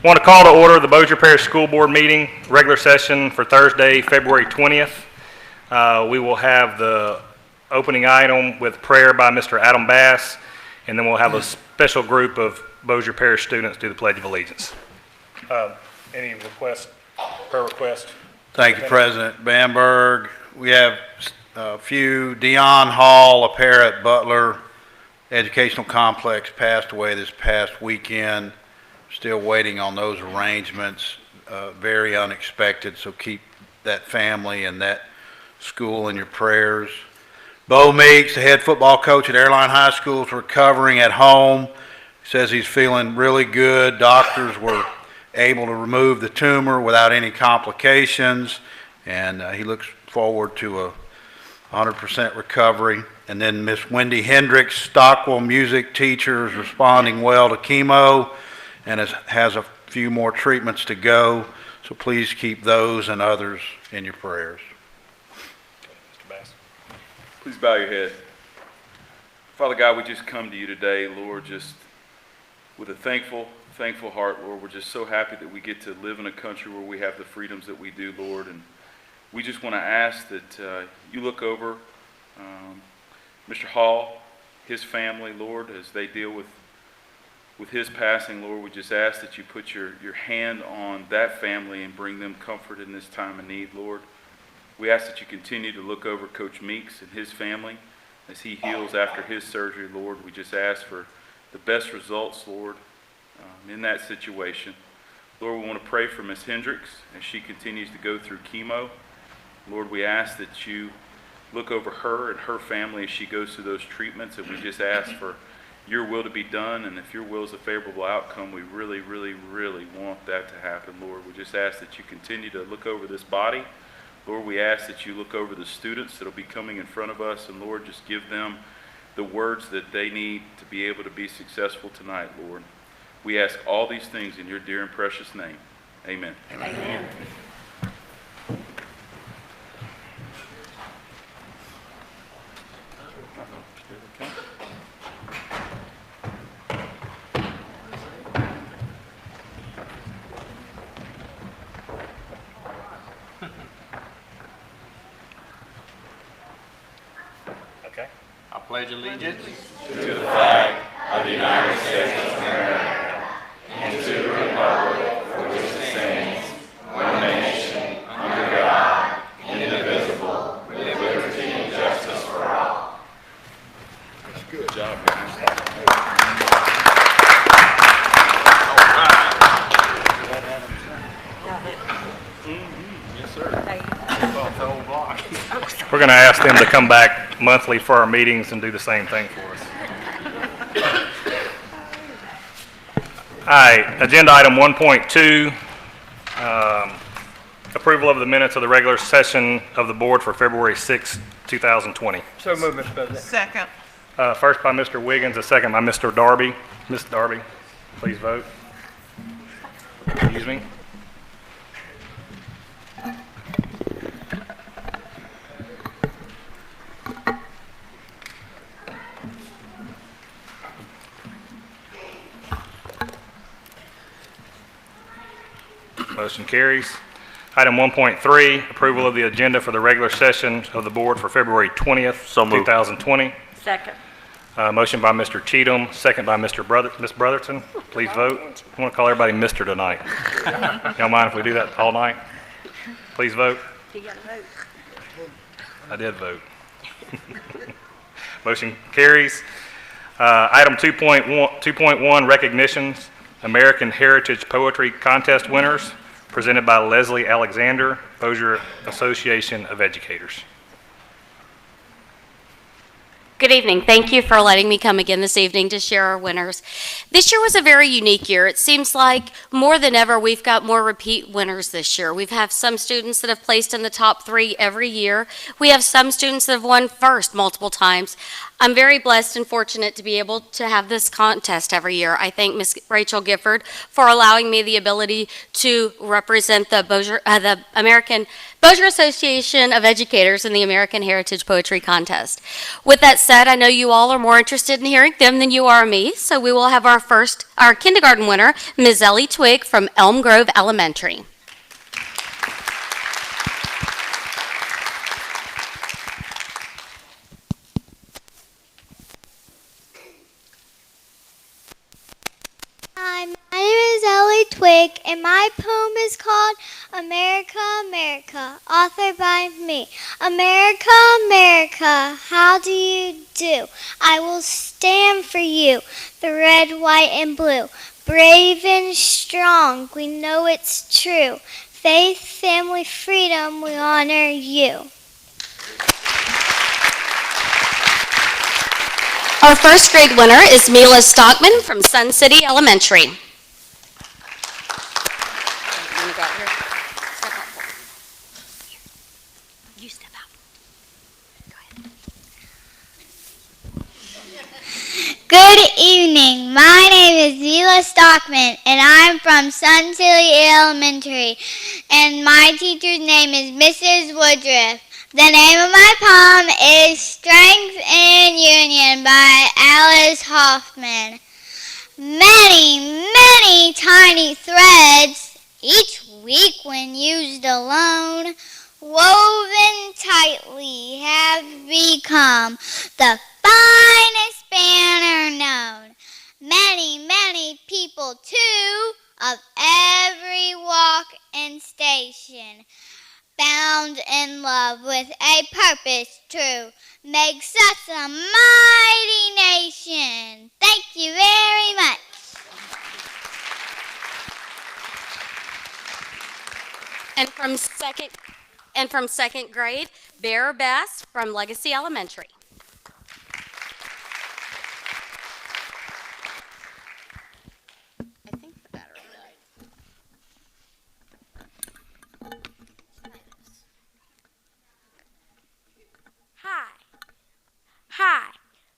Want to call to order the Bossier Parish School Board meeting, regular session for Thursday, February 20th. We will have the opening item with prayer by Mr. Adam Bass, and then we'll have a special group of Bossier Parish students do the Pledge of Allegiance. Any requests, prayer requests? Thank you, President Bamberg. We have a few. Dion Hall, a pair at Butler Educational Complex, passed away this past weekend. Still waiting on those arrangements. Very unexpected, so keep that family and that school in your prayers. Bo Meeks, the head football coach at Airline High School, is recovering at home. He says he's feeling really good. Doctors were able to remove the tumor without any complications, and he looks forward to a 100% recovery. And then Miss Wendy Hendricks, Stockwell music teacher, is responding well to chemo and has a few more treatments to go. So please keep those and others in your prayers. Mr. Bass. Please bow your head. Father God, we just come to you today, Lord, just with a thankful heart, Lord. We're just so happy that we get to live in a country where we have the freedoms that we do, Lord. And we just want to ask that you look over Mr. Hall, his family, Lord, as they deal with his passing, Lord. We just ask that you put your hand on that family and bring them comfort in this time of need, Lord. We ask that you continue to look over Coach Meeks and his family as he heals after his surgery, Lord. We just ask for the best results, Lord, in that situation. Lord, we want to pray for Miss Hendricks as she continues to go through chemo. Lord, we ask that you look over her and her family as she goes through those treatments, and we just ask for your will to be done, and if your will is a favorable outcome, we really, really, really want that to happen, Lord. We just ask that you continue to look over this body. Lord, we ask that you look over the students that will be coming in front of us, and Lord, just give them the words that they need to be able to be successful tonight, Lord. We ask all these things in your dear and precious name. Amen. Amen. Okay. I pledge allegiance to the flag of the United States of America and to the republic for which it stands, one nation, under God, indivisible, with liberty and justice for all. Good job, man. Yes, sir. We're going to ask them to come back monthly for our meetings and do the same thing for us. All right, agenda item 1.2, approval of the minutes of the regular session of the board for February 6, 2020. So moved, Mr. President. Second. First by Mr. Wiggins, a second by Mr. Darby. Ms. Darby, please vote. Excuse me. Motion carries. Item 1.3, approval of the agenda for the regular session of the board for February 20th, 2020. Second. Motion by Mr. Cheatham, second by Ms. Brotherton. Please vote. I want to call everybody Mr. tonight. Y'all mind if we do that all night? Please vote. You got to vote. I did vote. Motion carries. Item 2.1, recognitions, American Heritage Poetry Contest winners, presented by Leslie Alexander, Bossier Association of Educators. Good evening. Thank you for letting me come again this evening to share our winners. This year was a very unique year. It seems like more than ever we've got more repeat winners this year. We've had some students that have placed in the top 3 every year. We have some students that have won first multiple times. I'm very blessed and fortunate to be able to have this contest every year. I thank Ms. Rachel Gifford for allowing me the ability to represent the American Bossier Association of Educators in the American Heritage Poetry Contest. With that said, I know you all are more interested in hearing them than you are me, so we will have our kindergarten winner, Ms. Ellie Twig from Elm Grove Elementary. Hi, my name is Ellie Twig, and my poem is called America, America, authored by me. America, America, how do you do? I will stand for you, the red, white, and blue. Brave and strong, we know it's true. Faith, family, freedom, we honor you. Our first grade winner is Mila Stockman from Sun City Elementary. You step out. Go ahead. Good evening. My name is Mila Stockman, and I'm from Sun City Elementary, and my teacher's name is Mrs. Woodruff. The name of my poem is Strength and Union by Alice Hoffman. Many, many tiny threads, each week when used alone, woven tightly have become the finest banner known. Many, many people too, of every walk and station, bound in love with a purpose true, makes us a mighty nation. Thank you very much. And from second grade, Bear Bass from Legacy Elementary. I think the battery died. Hi,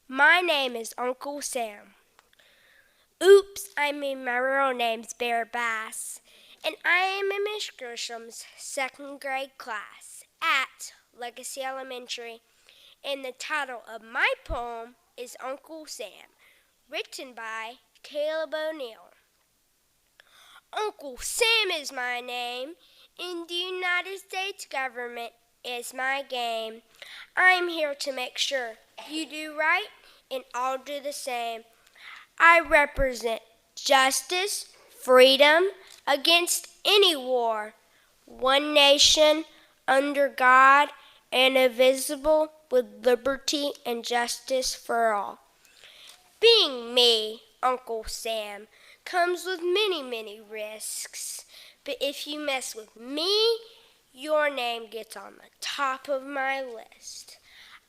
my name is Uncle Sam. Oops, I mean my real name's Bear Bass, and I am in Miss Grisham's second grade class at Legacy Elementary, and the title of my poem is Uncle Sam, written by Caleb O'Neill. Uncle Sam is my name, and the United States government is my game. I'm here to make sure you do right and I'll do the same. I represent justice, freedom against any war. One nation under God and indivisible with liberty and justice for all. Being me, Uncle Sam, comes with many, many risks. But if you mess with me, your name gets on the top of my list.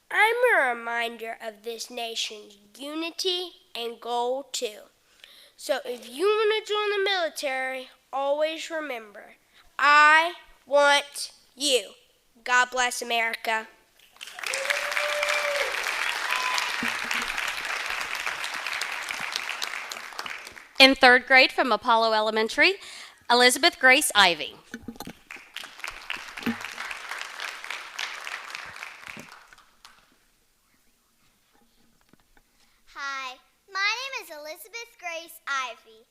I'm a reminder of this nation's unity and goal too. So if you want to join the military, always remember, I want you. God bless America. In third grade from Apollo Elementary, Elizabeth Grace Ivy. Hi, my name is Elizabeth Grace Ivy.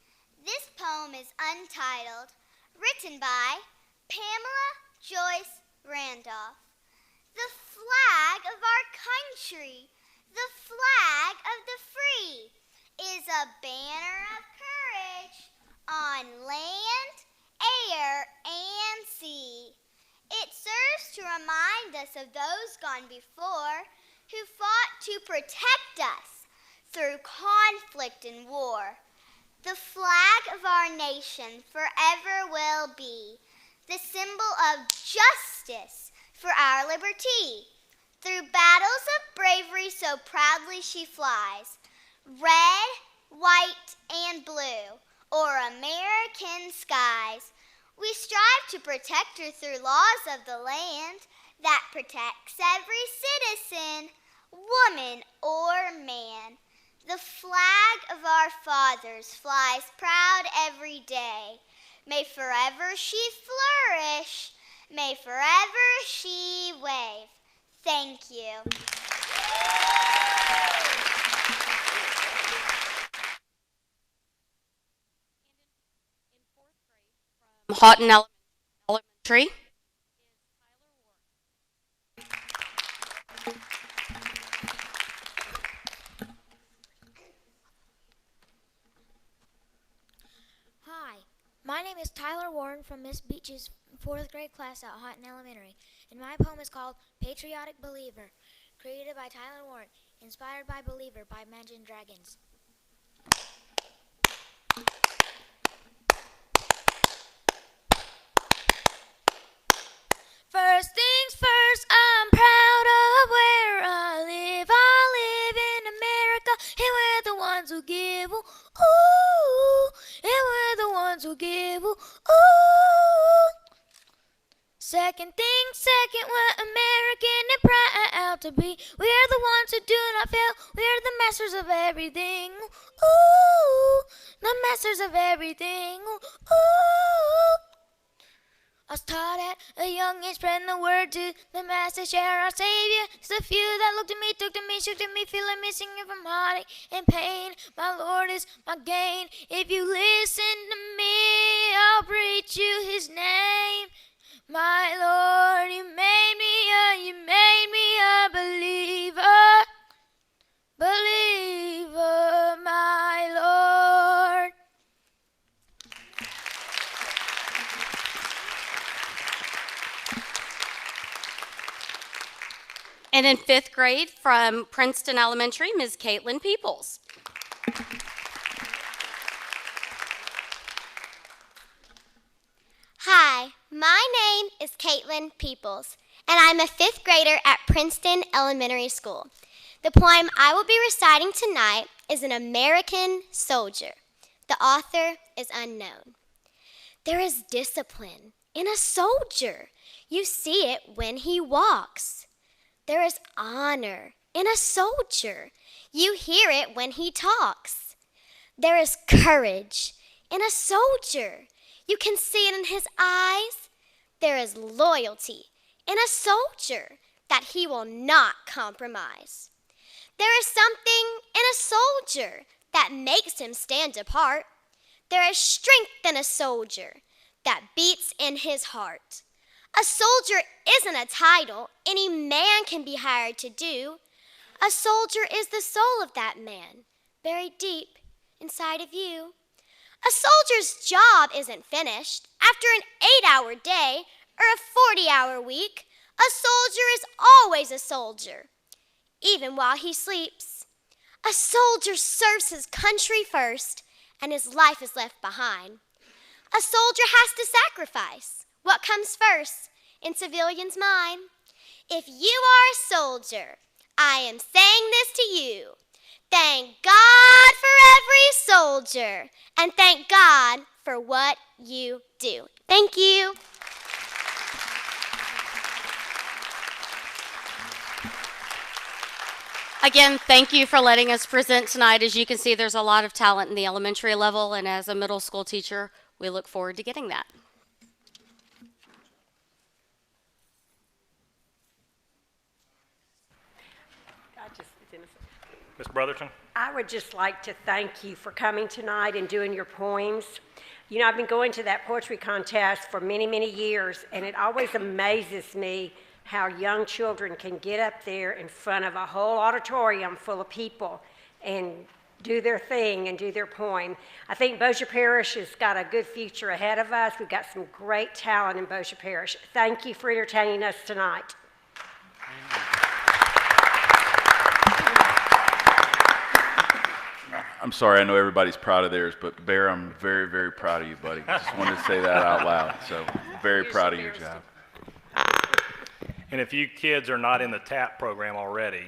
This poem is untitled, written by Pamela Joyce Randolph. The flag of our country, the flag of the free, is a banner of courage on land, air, and sea. It serves to remind us of those gone before who fought to protect us through conflict and war. The flag of our nation forever will be the symbol of justice for our liberty. Through battles of bravery so proudly she flies, red, white, and blue, o'er American skies. We strive to protect her through laws of the land that protects every citizen. woman, or man. The flag of our fathers flies proud every day. May forever she flourish. May forever she wave. Thank you. Houghton Elementary. Hi, my name is Tyler Warren from Miss Beach's 4th grade class at Houghton Elementary, and my poem is called Patriotic Believer, created by Tyler Warren, inspired by Believer by Imagine Dragons. First things first, I'm proud of where I live. I live in America, and we're the ones who give. Ooh, and we're the ones who give. Ooh. Second thing second, we're American and proud to be. We're the ones who do not fail. We're the masters of everything. Ooh, the masters of everything. Ooh. I was taught at a young age, spreading the word to the masses, share our Savior. It's the few that looked at me, took to me, shook to me, feeling me, singing from heartache and pain. My Lord is my gain. If you listen to me, I'll preach you His name. My Lord, you made me a believer, believer, my Lord. And in 5th grade from Princeton Elementary, Ms. Caitlin Peoples. Hi, my name is Caitlin Peoples, and I'm a 5th grader at Princeton Elementary School. The poem I will be reciting tonight is An American Soldier. The author is unknown. There is discipline in a soldier. You see it when he walks. There is honor in a soldier. You hear it when he talks. There is courage in a soldier. You can see it in his eyes. There is loyalty in a soldier that he will not compromise. There is something in a soldier that makes him stand apart. There is strength in a soldier that beats in his heart. A soldier isn't a title any man can be hired to do. A soldier is the soul of that man, buried deep inside of you. A soldier's job isn't finished after an 8-hour day or a 40-hour week. A soldier is always a soldier, even while he sleeps. A soldier serves his country first, and his life is left behind. A soldier has to sacrifice what comes first in civilians' mind. If you are a soldier, I am saying this to you. Thank God for every soldier, and thank God for what you do. Thank you. Again, thank you for letting us present tonight. As you can see, there's a lot of talent in the elementary level, and as a middle school teacher, we look forward to getting that. Ms. Brotherton? I would just like to thank you for coming tonight and doing your poems. You know, I've been going to that poetry contest for many, many years, and it always amazes me how young children can get up there in front of a whole auditorium full of people and do their thing and do their poem. I think Bossier Parish has got a good future ahead of us. We've got some great talent in Bossier Parish. Thank you for entertaining us tonight. I'm sorry, I know everybody's proud of theirs, but Bear, I'm very, very proud of you, buddy. Just wanted to say that out loud. So, very proud of your job. And if you kids are not in the TAP program already,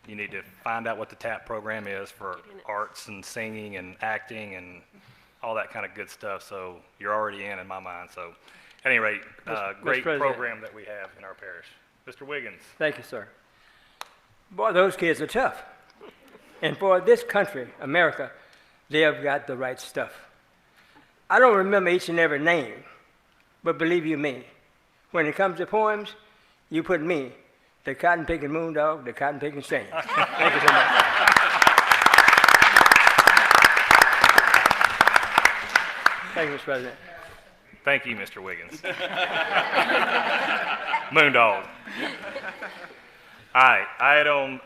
you need to find out what the TAP program is for arts and singing and acting and all that kind of good stuff. So you're already in my mind. So at any rate, great President. program that we have in our parish. Mr. Wiggins. Thank you, sir. Boy, those kids are tough. And for this country, America, they have got the right stuff. I don't remember each and every name, but believe you me, when it comes to poems, you put me, the cotton picking moondog, the cotton picking saint. Thank you so much. Thank you, Mr. President. Thank you, Mr. Wiggins. Moondog. All right, item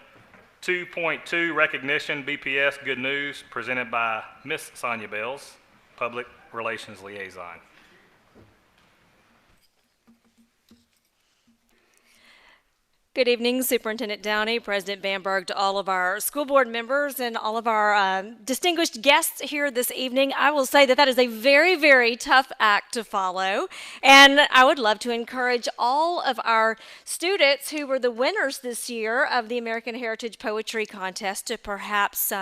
2.2, recognition, BPS, good news, presented by Miss Sonia Bells, Public Relations Liaison. Good evening, Superintendent Downey, President Bamberg, to all of our school board members and all of our distinguished guests here this evening. I will say that that is a very, very tough act to follow, and I would love to encourage all of our students who were the winners this year of the American Heritage Poetry Contest to perhaps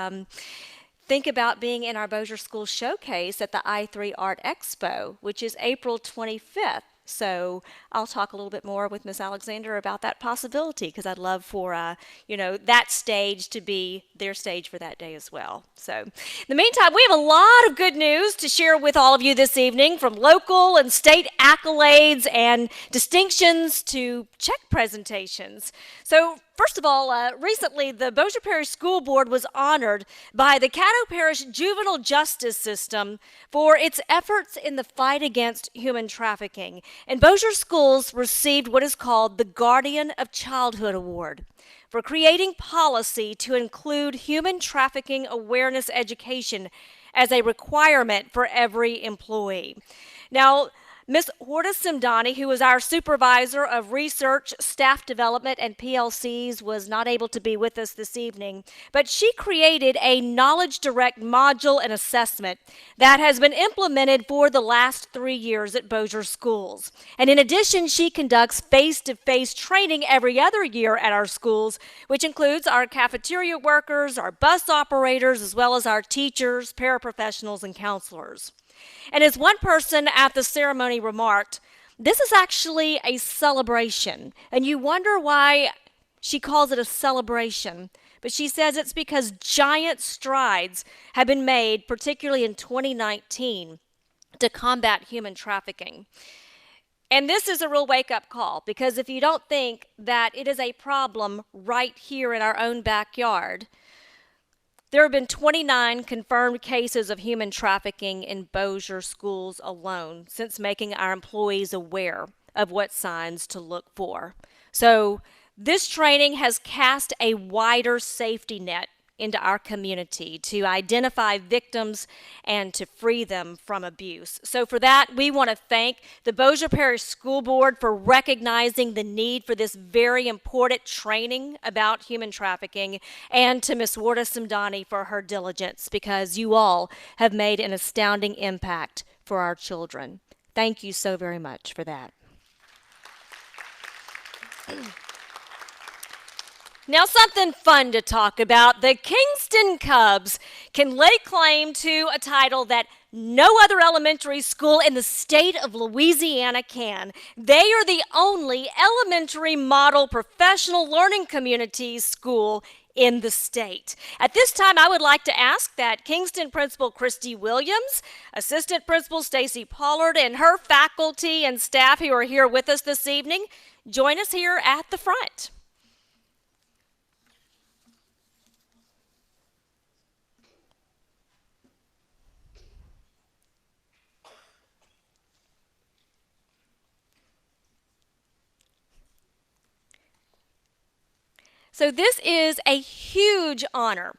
think about being in our Bossier School Showcase at the I3 Art Expo, which is April 25th. So I'll talk a little bit more with Ms. Alexander about that possibility, because I'd love for, that stage to be their stage for that day as well. So in the meantime, we have a lot of good news to share with all of you this evening, from local and state accolades and distinctions to check presentations. So first of all, recently the Bossier Parish School Board was honored by the Caddo Parish Juvenile Justice System for its efforts in the fight against human trafficking. And Bossier Schools received what is called the Guardian of Childhood Award for creating policy to include human trafficking awareness education as a requirement for every employee. Now, Ms. Horda Simdani, who is our supervisor of research, staff development, and PLCs, was not able to be with us this evening, but she created a Knowledge Direct module and assessment that has been implemented for the last 3 years at Bossier Schools. And in addition, she conducts face-to-face training every other year at our schools, which includes our cafeteria workers, our bus operators, as well as our teachers, paraprofessionals, and counselors. And as one person at the ceremony remarked, this is actually a celebration. And you wonder why she calls it a celebration. But she says it's because giant strides have been made, particularly in 2019, to combat human trafficking. And this is a real wake-up call, because if you don't think that it is a problem right here in our own backyard, there have been 29 confirmed cases of human trafficking in Bossier Schools alone since making our employees aware of what signs to look for. So this training has cast a wider safety net into our community to identify victims and to free them from abuse. So for that, we want to thank the Bossier Parish School Board for recognizing the need for this very important training about human trafficking, and to Ms. Warda Simdani for her diligence, because you all have made an astounding impact for our children. Thank you so very much for that. Now, something fun to talk about. The Kingston Cubs can lay claim to a title that no other elementary school in the state of Louisiana can. They are the only elementary model professional learning communities school in the state. At this time, I would like to ask that Kingston Principal Christy Williams, Assistant Principal Stacy Pollard, and her faculty and staff who are here with us this evening join us here at the front. So this is a huge honor,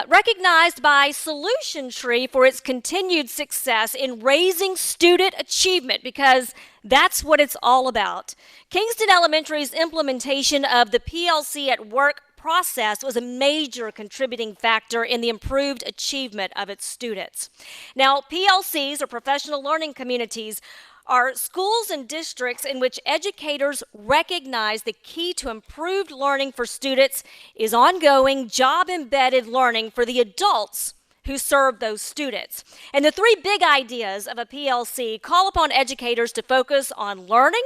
recognized by Solution Tree for its continued success in raising student achievement, because that's what it's all about. Kingston Elementary's implementation of the PLC at Work process was a major contributing factor in the improved achievement of its students. Now, PLCs, or professional learning communities, are schools and districts in which educators recognize the key to improved learning for students is ongoing job-embedded learning for the adults who serve those students. And the three big ideas of a PLC call upon educators to focus on learning,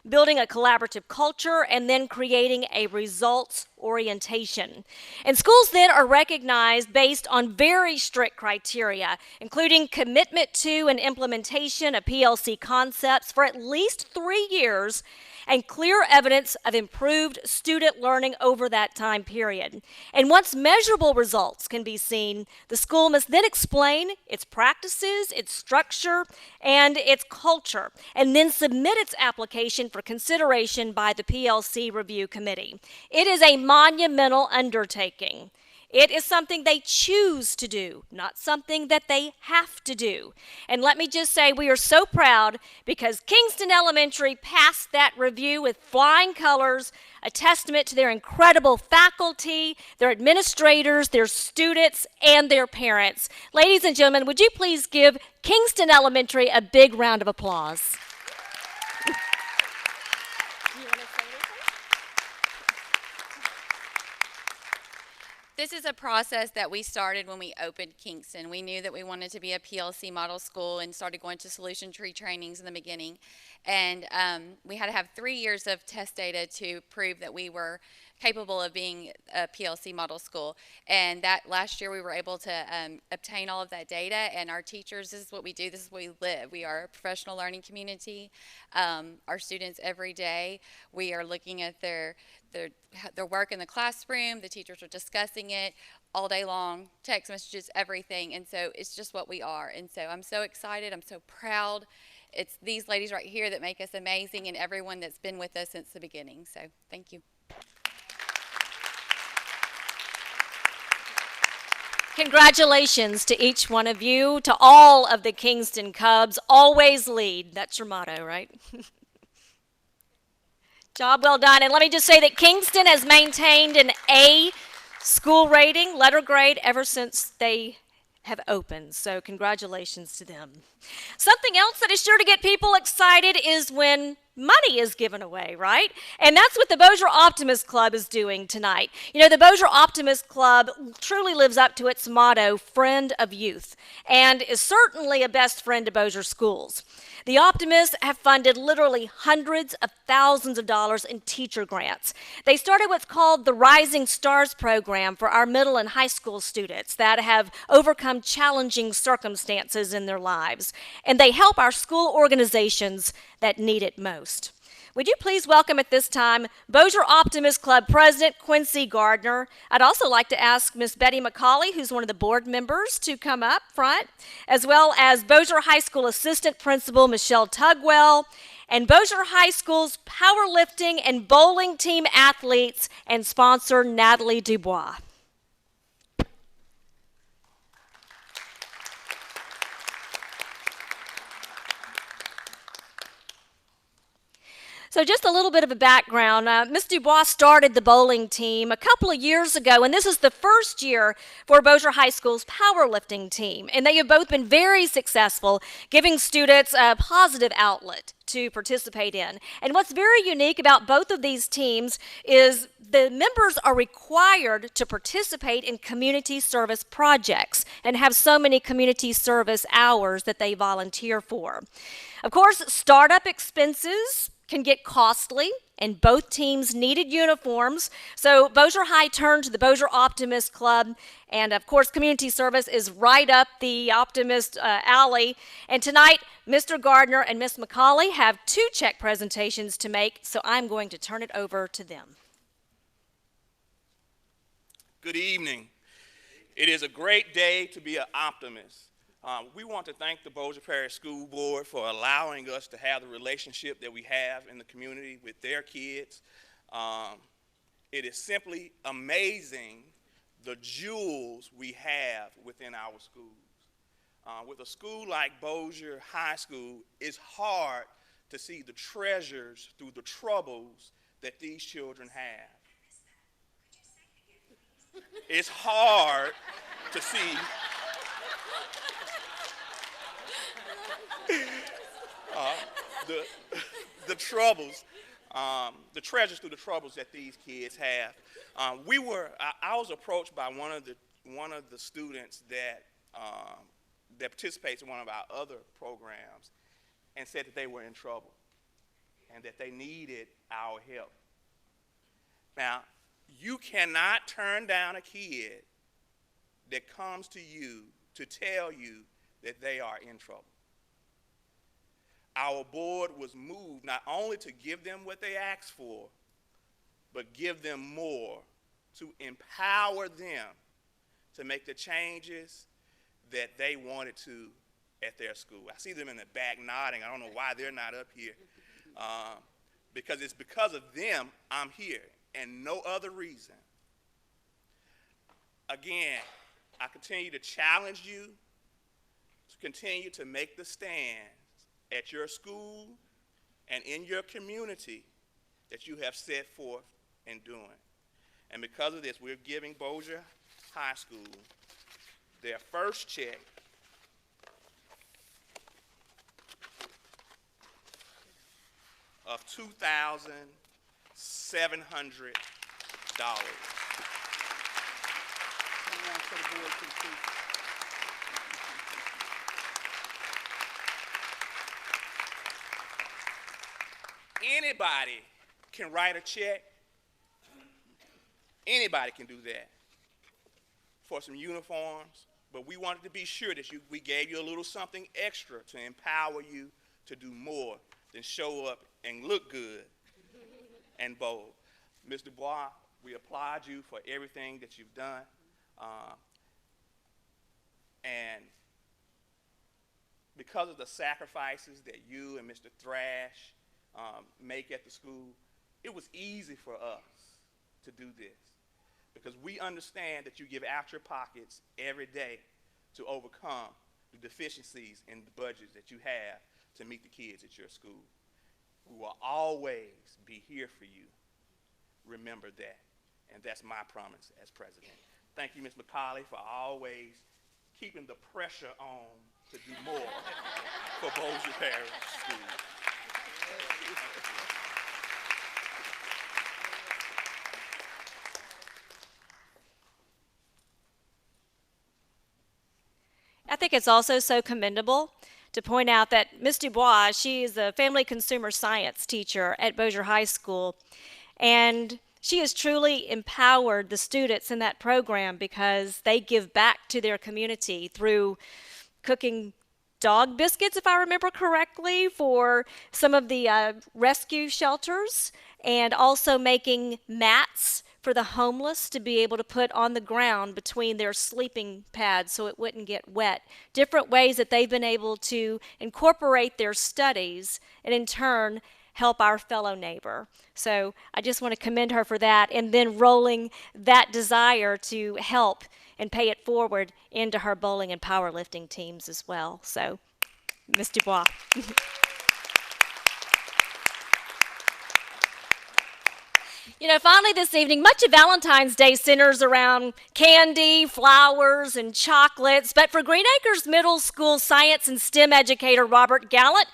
building a collaborative culture, and then creating a results orientation. And schools then are recognized based on very strict criteria, including commitment to and implementation of PLC concepts for at least 3 years and clear evidence of improved student learning over that time period. And once measurable results can be seen, the school must then explain its practices, its structure, and its culture, and then submit its application for consideration by the PLC Review Committee. It is a monumental undertaking. It is something they choose to do, not something that they have to do. And let me just say, we are so proud because Kingston Elementary passed that review with flying colors, a testament to their incredible faculty, their administrators, their students, and their parents. Ladies and gentlemen, would you please give Kingston Elementary a big round of applause? This is a process that we started when we opened Kingston. We knew that we wanted to be a PLC model school and started going to solution tree trainings in the beginning. And we had to have 3 years of test data to prove that we were capable of being a PLC model school. And that last year we were able to obtain all of that data, and our teachers, this is what we do, this is what we live. We are a professional learning community. Our students every day, we are looking at their work in the classroom, the teachers are discussing it all day long, text messages, everything, and so it's just what we are. And so I'm so excited, I'm so proud. It's these ladies right here that make us amazing, and everyone that's been with us since the beginning, so thank you. Congratulations to each one of you, to all of the Kingston Cubs. Always lead. That's your motto, right? Job well done. And let me just say that Kingston has maintained an A school rating, letter grade, ever since they have opened. So congratulations to them. Something else that is sure to get people excited is when money is given away, right? And that's what the Bossier Optimist Club is doing tonight. You know, the Bossier Optimist Club truly lives up to its motto, friend of youth, and is certainly a best friend to Bossier schools. The Optimists have funded literally hundreds of thousands of dollars in teacher grants. They started what's called the Rising Stars program for our middle and high school students that have overcome challenging circumstances in their lives. And they help our school organizations that need it most. Would you please welcome at this time Bossier Optimist Club President Quincy Gardner. I'd also like to ask Miss Betty McCauley, who's one of the board members, to come up front, as well as Bossier High School Assistant Principal Michelle Tugwell, and Bossier High School's powerlifting and bowling team athletes and sponsor Natalie Dubois. So just a little bit of a background. Ms. Dubois started the bowling team a couple of years ago, and this is the first year for Bossier High School's powerlifting team. And they have both been very successful, giving students a positive outlet to participate in. And what's very unique about both of these teams is the members are required to participate in community service projects and have so many community service hours that they volunteer for. Of course, startup expenses can get costly, and both teams needed uniforms. So Bossier High turned to the Bossier Optimist Club, and of course community service is right up the Optimist alley. And tonight, Mr. Gardner and Miss McCauley have 2 check presentations to make, so I'm going to turn it over to them. Good evening. It is a great day to be an optimist. We want to thank the Bossier Parish School Board for allowing us to have the relationship that we have in the community with their kids. It is simply amazing the jewels we have within our schools. With a school like Bossier High School, it's hard to see the treasures through the troubles that these children have. It's hard to see the troubles, the treasures through the troubles that these kids have. I was approached by one of the students that participates in one of our other programs, and said that they were in trouble and that they needed our help. Now, You cannot turn down a kid that comes to you to tell you that they are in trouble. Our board was moved not only to give them what they asked for, but give them more, to empower them to make the changes that they wanted to at their school. I see them in the back nodding. I don't know why they're not up here. Because it's because of them I'm here and no other reason. Again, I continue to challenge you to continue to make the stands at your school and in your community that you have set forth in doing. And because of this, we're giving Bossier High School their first check of $2,700. Anybody can write a check. Anybody can do that for some uniforms, but we wanted to be sure that we gave you a little something extra to empower you to do more than show up and look good and bold. Ms. Dubois, we applaud you for everything that you've done. And because of the sacrifices that you and Mr. Thrash make at the school, it was easy for us to do this because we understand that you give out your pockets every day to overcome the deficiencies in the budgets that you have to meet the kids at your school. We will always be here for you. Remember that. And that's my promise as president. Thank you, Ms. McCauley, for always keeping the pressure on to do more for Bossier Parish Schools. I think it's also so commendable to point out that Ms. Dubois, she is a family consumer science teacher at Bossier High School, and she has truly empowered the students in that program because they give back to their community through cooking dog biscuits, if I remember correctly, for some of the rescue shelters, and also making mats for the homeless to be able to put on the ground between their sleeping pads so it wouldn't get wet. Different ways that they've been able to incorporate their studies and in turn help our fellow neighbor. So I just want to commend her for that, and then rolling that desire to help and pay it forward into her bowling and powerlifting teams as well. So, Ms. Dubois. You know, finally this evening, much of Valentine's Day centers around candy, flowers, and chocolates, but for Green Acres Middle School science and STEM educator Robert Gallant,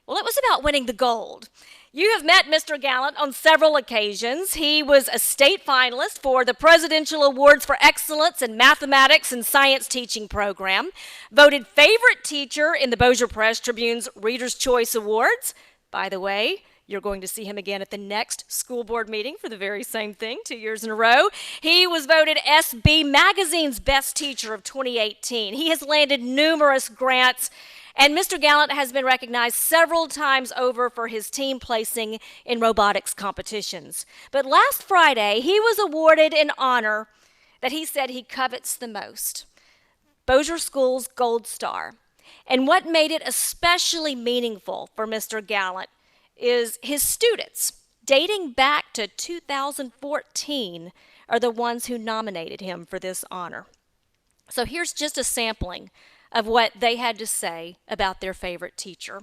well, it was about winning the gold. You have met Mr. Gallant on several occasions. He was a state finalist for the Presidential Awards for Excellence in Mathematics and Science Teaching Program, voted favorite teacher in the Bossier Press Tribune's Reader's Choice Awards. By the way, you're going to see him again at the next school board meeting for the very same thing, 2 years in a row. He was voted SB Magazine's Best Teacher of 2018. He has landed numerous grants, and Mr. Gallant has been recognized several times over for his team placing in robotics competitions. But last Friday, he was awarded an honor that he said he covets the most, Bossier School's Gold Star. And what made it especially meaningful for Mr. Gallant is his students, dating back to 2014, are the ones who nominated him for this honor. So here's just a sampling of what they had to say about their favorite teacher.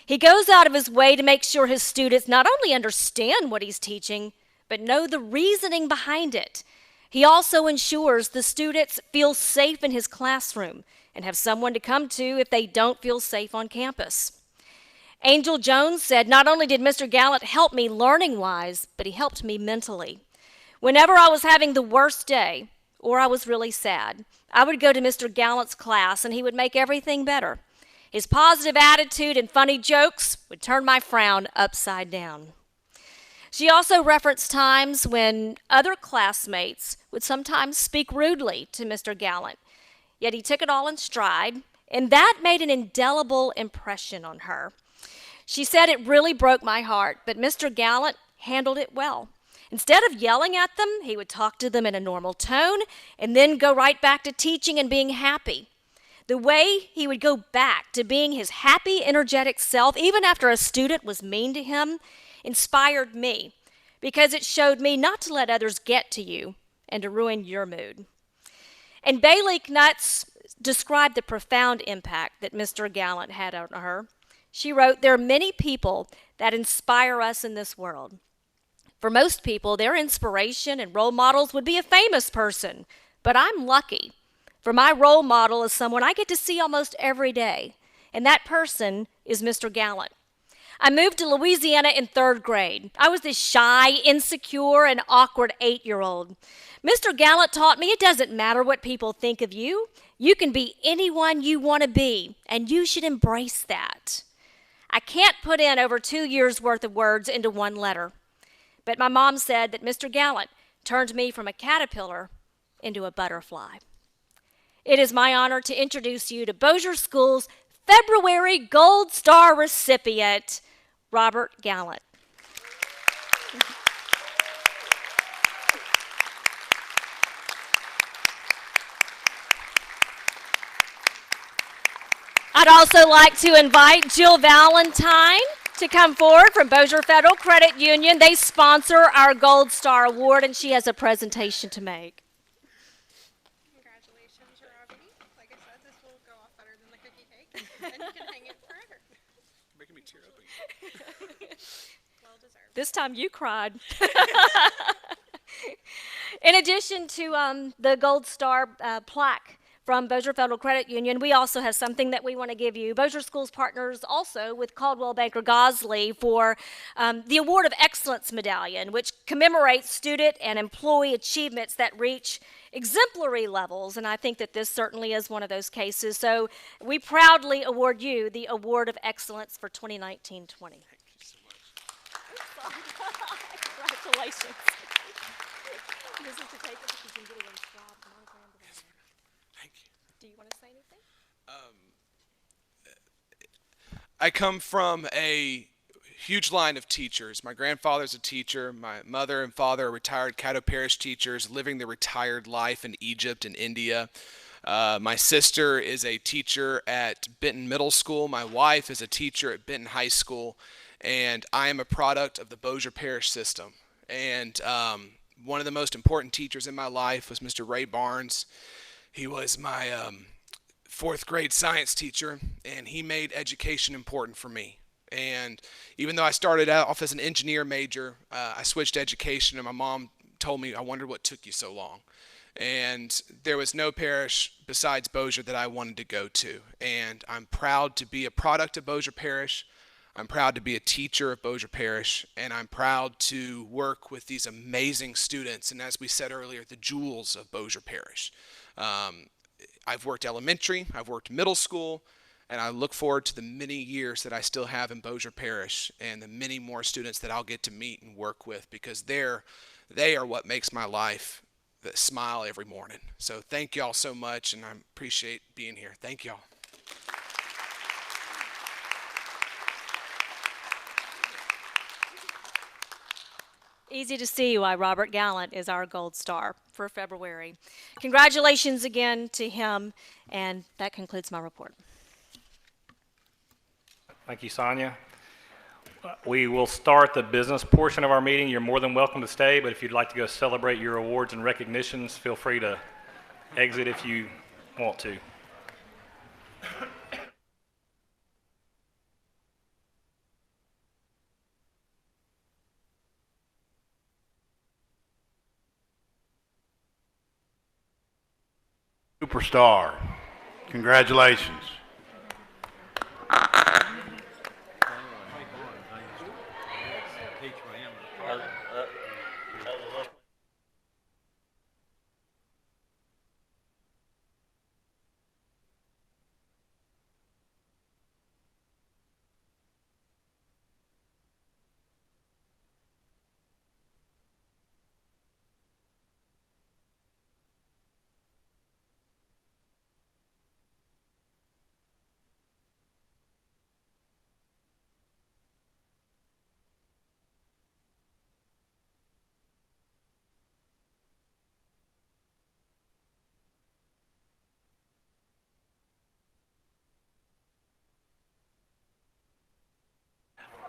He goes out of his way to make sure his students not only understand what he's teaching, but know the reasoning behind it. He also ensures the students feel safe in his classroom and have someone to come to if they don't feel safe on campus. Angel Jones said, "Not only did Mr. Gallant help me learning-wise, but he helped me mentally. Whenever I was having the worst day, or I was really sad, I would go to Mr. Gallant's class and he would make everything better. His positive attitude and funny jokes would turn my frown upside down." She also referenced times when other classmates would sometimes speak rudely to Mr. Gallant, yet he took it all in stride, and that made an indelible impression on her. She said it really broke my heart, but Mr. Gallant handled it well. Instead of yelling at them, he would talk to them in a normal tone and then go right back to teaching and being happy. The way he would go back to being his happy, energetic self, even after a student was mean to him, inspired me because it showed me not to let others get to you and to ruin your mood. And Bailey Knutz described the profound impact that Mr. Gallant had on her. She wrote, "There are many people that inspire us in this world. For most people, their inspiration and role models would be a famous person, but I'm lucky. For my role model is someone I get to see almost every day, and that person is Mr. Gallant. I moved to Louisiana in 3rd grade. I was this shy, insecure, and awkward 8-year-old. Mr. Gallant taught me it doesn't matter what people think of you. You can be anyone you want to be, and you should embrace that. I can't put in over 2 years' worth of words into one letter, but my mom said that Mr. Gallant turned me from a caterpillar into a butterfly." It is my honor to introduce you to Bossier School's February Gold Star recipient, Robert Gallant. I'd also like to invite Jill Valentine to come forward from Bossier Federal Credit Union. They sponsor our Gold Star Award, and she has a presentation to make. Congratulations, Robbie. Like I said, this will go off better than the cookie cake, and you can hang it forever. Making me tear up again. Well deserved. This time you cried. In addition to the Gold Star plaque from Bossier Federal Credit Union, we also have something that we want to give you. Bossier Schools partners also with Caldwell Banker Gosley for the Award of Excellence Medallion, which commemorates student and employee achievements that reach exemplary levels, and I think that this certainly is one of those cases. So we proudly award you the Award of Excellence for 2019-20. Thank you so much. Congratulations. This is to take it because you can get it inscribed. Yes, thank you. Do you want to say anything? I come from a huge line of teachers. My grandfather's a teacher. My mother and father are retired Caddo Parish teachers living the retired life in Egypt and India. My sister is a teacher at Benton Middle School. My wife is a teacher at Benton High School. And I am a product of the Bossier Parish system. And one of the most important teachers in my life was Mr. Ray Barnes. He was my 4th grade science teacher, and he made education important for me. And even though I started out off as an engineer major, I switched education, and my mom told me, "I wondered what took you so long." And there was no parish besides Bossier that I wanted to go to. And I'm proud to be a product of Bossier Parish. I'm proud to be a teacher of Bossier Parish, and I'm proud to work with these amazing students, and as we said earlier, the jewels of Bossier Parish. I've worked elementary, I've worked middle school, and I look forward to the many years that I still have in Bossier Parish and the many more students that I'll get to meet and work with, because they are what makes my life smile every morning. So thank y'all so much, and I appreciate being here. Thank y'all. Easy to see why Robert Gallant is our Gold Star for February. Congratulations again to him, and that concludes my report. Thank you, Sonia. We will start the business portion of our meeting. You're more than welcome to stay, but if you'd like to go celebrate your awards and recognitions, feel free to exit if you want to. Superstar. Congratulations.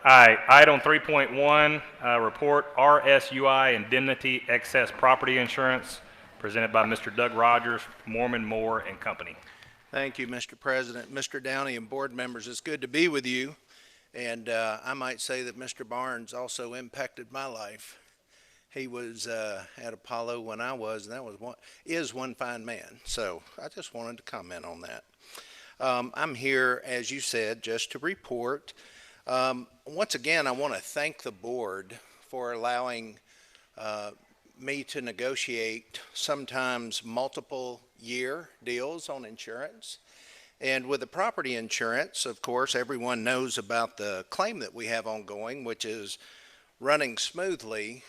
right, item 3.1, report RSUI indemnity excess property insurance, presented by Mr. Doug Rogers, Mormon, Moore and Company. Thank you, Mr. President. Mr. Downey and board members, it's good to be with you. And I might say that Mr. Barnes also impacted my life. He was at Apollo when I was, and is one fine man. So I just wanted to comment on that. I'm here, as you said, just to report. Once again, I want to thank the board for allowing me to negotiate sometimes multiple year deals on insurance. And with the property insurance, of course, everyone knows about the claim that we have ongoing, which is running smoothly.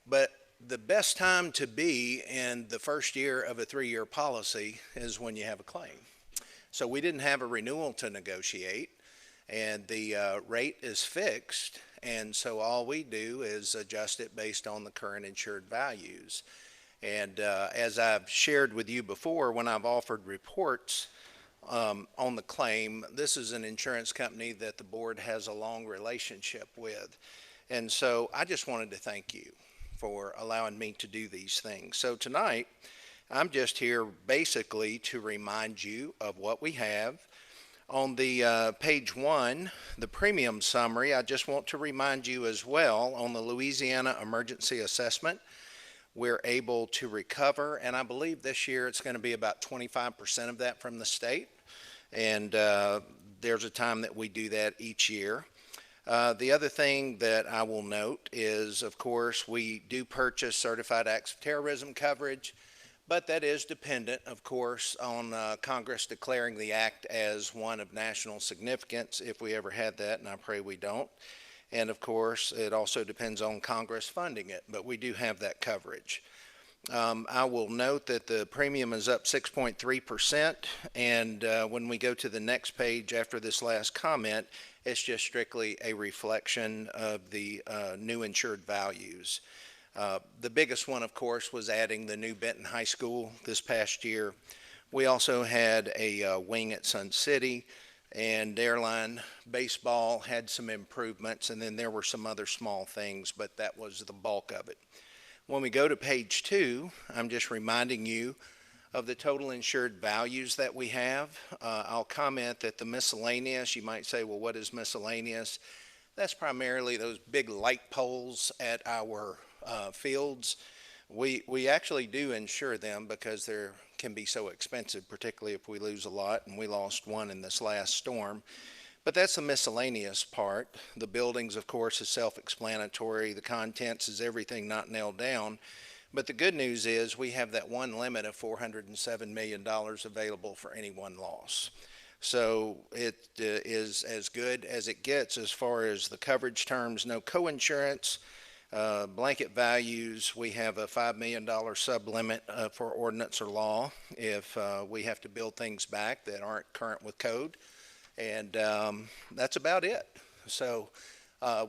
But the best time to be in the first year of a 3-year policy is when you have a claim. So we didn't have a renewal to negotiate, and the rate is fixed. And so all we do is adjust it based on the current insured values. And as I've shared with you before, when I've offered reports on the claim, this is an insurance company that the board has a long relationship with. And so I just wanted to thank you for allowing me to do these things. So tonight, I'm just here basically to remind you of what we have. On the page 1, the premium summary, I just want to remind you as well, on the Louisiana Emergency Assessment, we're able to recover, and I believe this year it's going to be about 25% of that from the state. And there's a time that we do that each year. The other thing that I will note is, of course, we do purchase certified acts of terrorism coverage, but that is dependent, of course, on Congress declaring the act as one of national significance, if we ever had that, and I pray we don't. And of course, it also depends on Congress funding it, but we do have that coverage. I will note that the premium is up 6.3%, and when we go to the next page after this last comment, it's just strictly a reflection of the new insured values. The biggest one, of course, was adding the new Benton High School this past year. We also had a wing at Sun City, and airline baseball had some improvements, and then there were some other small things, but that was the bulk of it. When we go to page 2, I'm just reminding you of the total insured values that we have. I'll comment that the miscellaneous, you might say, well, what is miscellaneous? That's primarily those big light poles at our fields. We actually do insure them because they can be so expensive, particularly if we lose a lot, and we lost one in this last storm. But that's the miscellaneous part. The buildings, of course, is self-explanatory. The contents is everything not nailed down. But the good news is we have that one limit of $407 million available for any one loss. So it is as good as it gets as far as the coverage terms. No co-insurance, blanket values. We have a $5 million sublimit for ordinance or law if we have to build things back that aren't current with code. And that's about it. So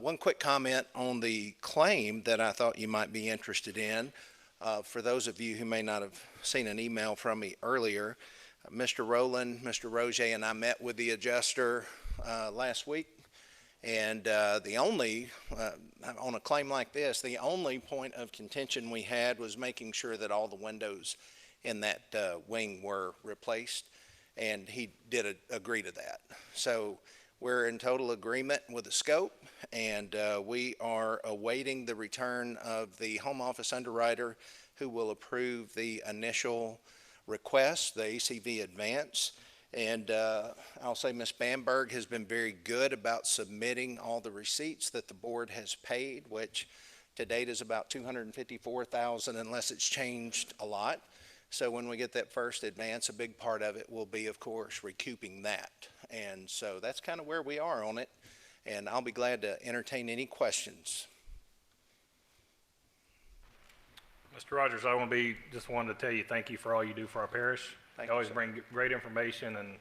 one quick comment on the claim that I thought you might be interested in. For those of you who may not have seen an email from me earlier, Mr. Rowland, Mr. Roger, and I met with the adjuster last week. And on a claim like this, the only point of contention we had was making sure that all the windows in that wing were replaced. And he did agree to that. So we're in total agreement with the scope, and we are awaiting the return of the home office underwriter who will approve the initial request, the ACV advance. And I'll say Ms. Bamberg has been very good about submitting all the receipts that the board has paid, which to date is about $254,000 unless it's changed a lot. So when we get that first advance, a big part of it will be, of course, recouping that. And so that's kind of where we are on it. And I'll be glad to entertain any questions. Mr. Rogers, just wanted to tell you thank you for all you do for our parish. You always bring great information and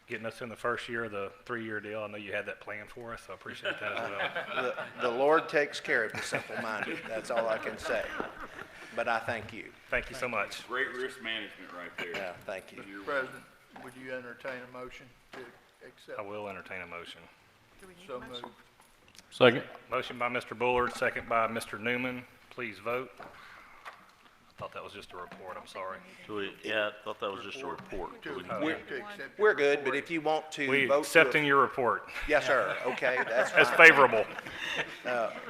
getting us in the first year of the 3-year deal. I know you had that planned for us, so I appreciate that as well. The Lord takes care of the simple-minded. That's all I can say. But I thank you. Thank you so much. Great risk management right there. Yeah, thank you. Mr. President, would you entertain a motion to accept? I will entertain a motion. So moved. Second. Motion by Mr. Bullard, second by Mr. Newman. Please vote. I thought that was just a report, I'm sorry. Yeah, I thought that was just a report. We're good, but if you want to We vote. accepting your report. Yes, sir. Okay, that's That's fine. favorable.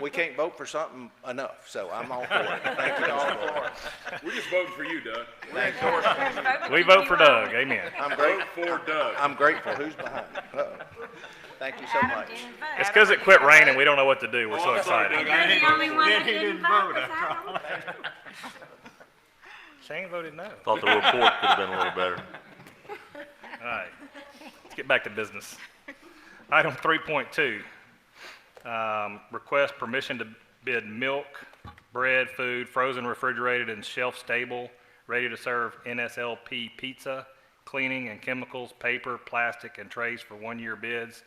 We can't vote for something enough, so I'm all for it. Thank you, Mr. Bullard. We're just voting for you, Doug. Thank you. We vote for Doug, amen. I'm grateful. Vote for Doug. I'm grateful. Who's behind me? Uh-oh. Thank you so much. It's because it quit raining, we don't know what to do, we're so excited. You're the only one that didn't vote. Shane voted no. Thought the report could have been a little better. All right, let's get back to business. Item 3.2, request permission to bid milk, bread, food, frozen, refrigerated, and shelf-stable, ready-to-serve NSLP pizza, cleaning and chemicals, paper, plastic, and trays for one-year bids,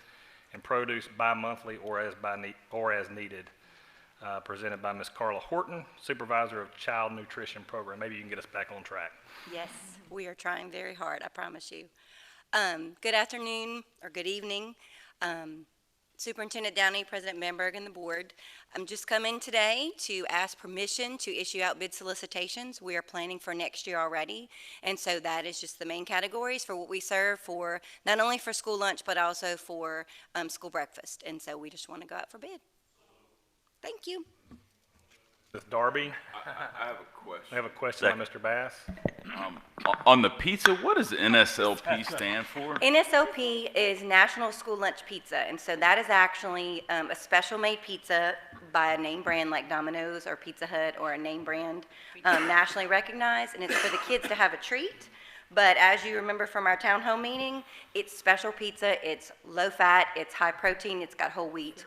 and produce bi-monthly or as needed. Presented by Ms. Carla Horton, Supervisor of Child Nutrition Program. Maybe you can get us back on track. Yes, we are trying very hard, I promise you. Good afternoon, or good evening. Superintendent Downey, President Bamberg, and the board. I'm just coming today to ask permission to issue out bid solicitations. We are planning for next year already, and so that is just the main categories for what we serve for, not only for school lunch, but also for school breakfast. And so we just want to go out for bid. Thank you. Ms. Darby, I have a question. I have a question by Mr. Bass. On the pizza, what does NSLP stand for? NSOP is National School Lunch Pizza, and so that is actually a special-made pizza by a name brand like Domino's or Pizza Hut or a name brand nationally recognized, and it's for the kids to have a treat. But as you remember from our town hall meeting, it's special pizza, it's low-fat, it's high-protein, it's got whole wheat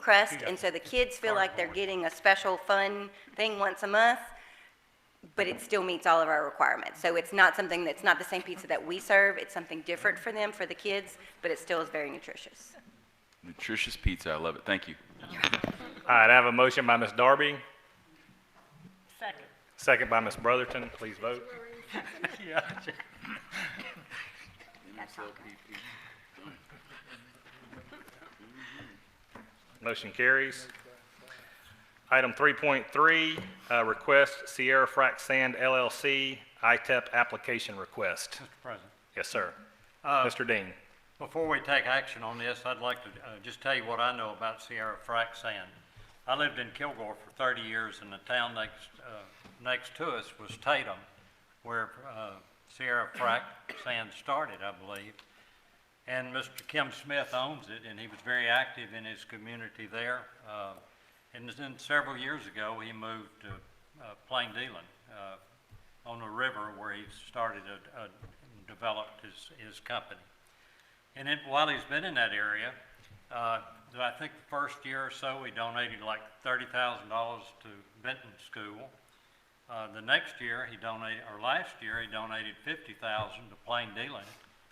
crust, and so the kids feel like they're getting a special fun thing once a month, but it still meets all of our requirements. So it's not something that's not the same pizza that we serve, it's something different for them, for the kids, but it still is very nutritious. Nutritious pizza, I love it. Thank you. All right, I have a motion by Ms. Darby. Second. Second by Ms. Brotherton. Please vote. Motion carries. Item 3.3, request Sierra Frac Sand LLC, ITEP application request. Mr. President. Yes, sir. Mr. Dean. Before we take action on this, I'd like to just tell you what I know about Sierra Frac Sand. I lived in Kilgore for 30 years, and the town next to us was Tatum, where Sierra Frac Sand started, I believe. And Mr. Kim Smith owns it, and he was very active in his community there. And then several years ago, he moved to Plain Dealing on the river, where he started and developed his company. And while he's been in that area, I think the first year or so, he donated like $30,000 to Benton School. The next year, last year, he donated $50,000 to Plain Dealing,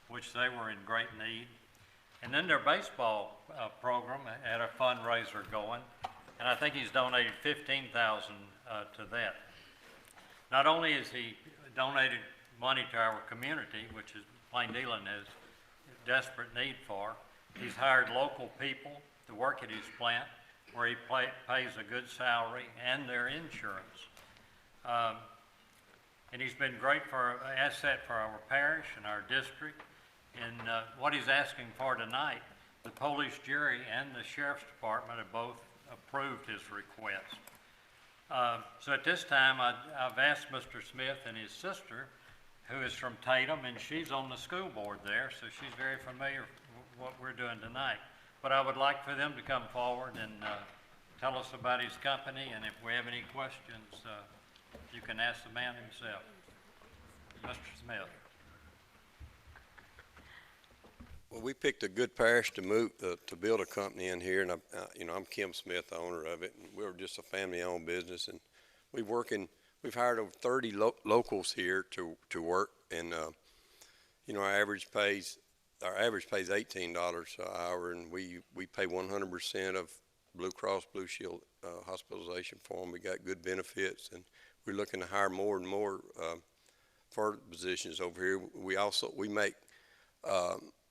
which they were in great need. And then their baseball program had a fundraiser going, and I think he's donated $15,000 to that. Not only has he donated money to our community, which is Plain Dealing has desperate need for, he's hired local people to work at his plant, where he pays a good salary and their insurance. And he's been great for an asset for our parish and our district. And what he's asking for tonight, the police jury and the sheriff's department have both approved his request. So at this time, I've asked Mr. Smith and his sister, who is from Tatum, and she's on the school board there, so she's very familiar with what we're doing tonight. But I would like for them to come forward and tell us about his company, and if we have any questions, you can ask the man himself. Mr. Smith. Well, we picked a good parish to move to build a company in here, and I'm Kim Smith, the owner of it, and we're just a family-owned business, and we've hired over 30 locals here to work, and our average pays $18 an hour, and we pay 100% of Blue Cross Blue Shield hospitalization for them. We got good benefits, and we're looking to hire more and more further positions over here. We make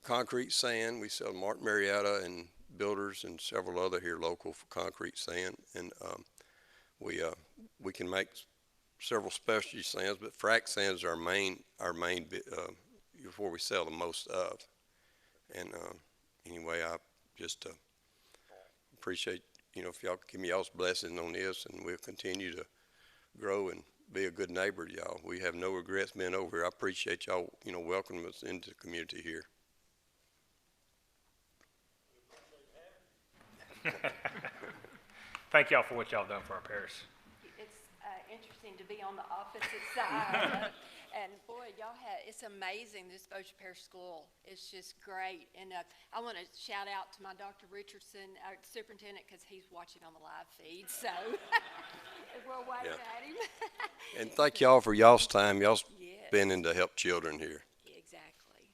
concrete sand. We sell Martin Marietta and builders and several other here local for concrete sand. And we can make several specialty sands, but frac sands are our main before we sell the most of. And anyway, I just appreciate, if y'all give me y'all's blessing on this, and we'll continue to grow and be a good neighbor to y'all. We have no regrets being over here. I appreciate y'all, welcoming us into the community here. Thank y'all for what y'all done for our parish. It's interesting to be on the opposite side. And boy, it's amazing, this Bossier Parish School. It's just great. And I want to shout out to my Dr. Richardson, our superintendent, because he's watching on the live feed. So we're waving at him. And thank y'all for y'all's time. Y'all's spending to help children here. Exactly.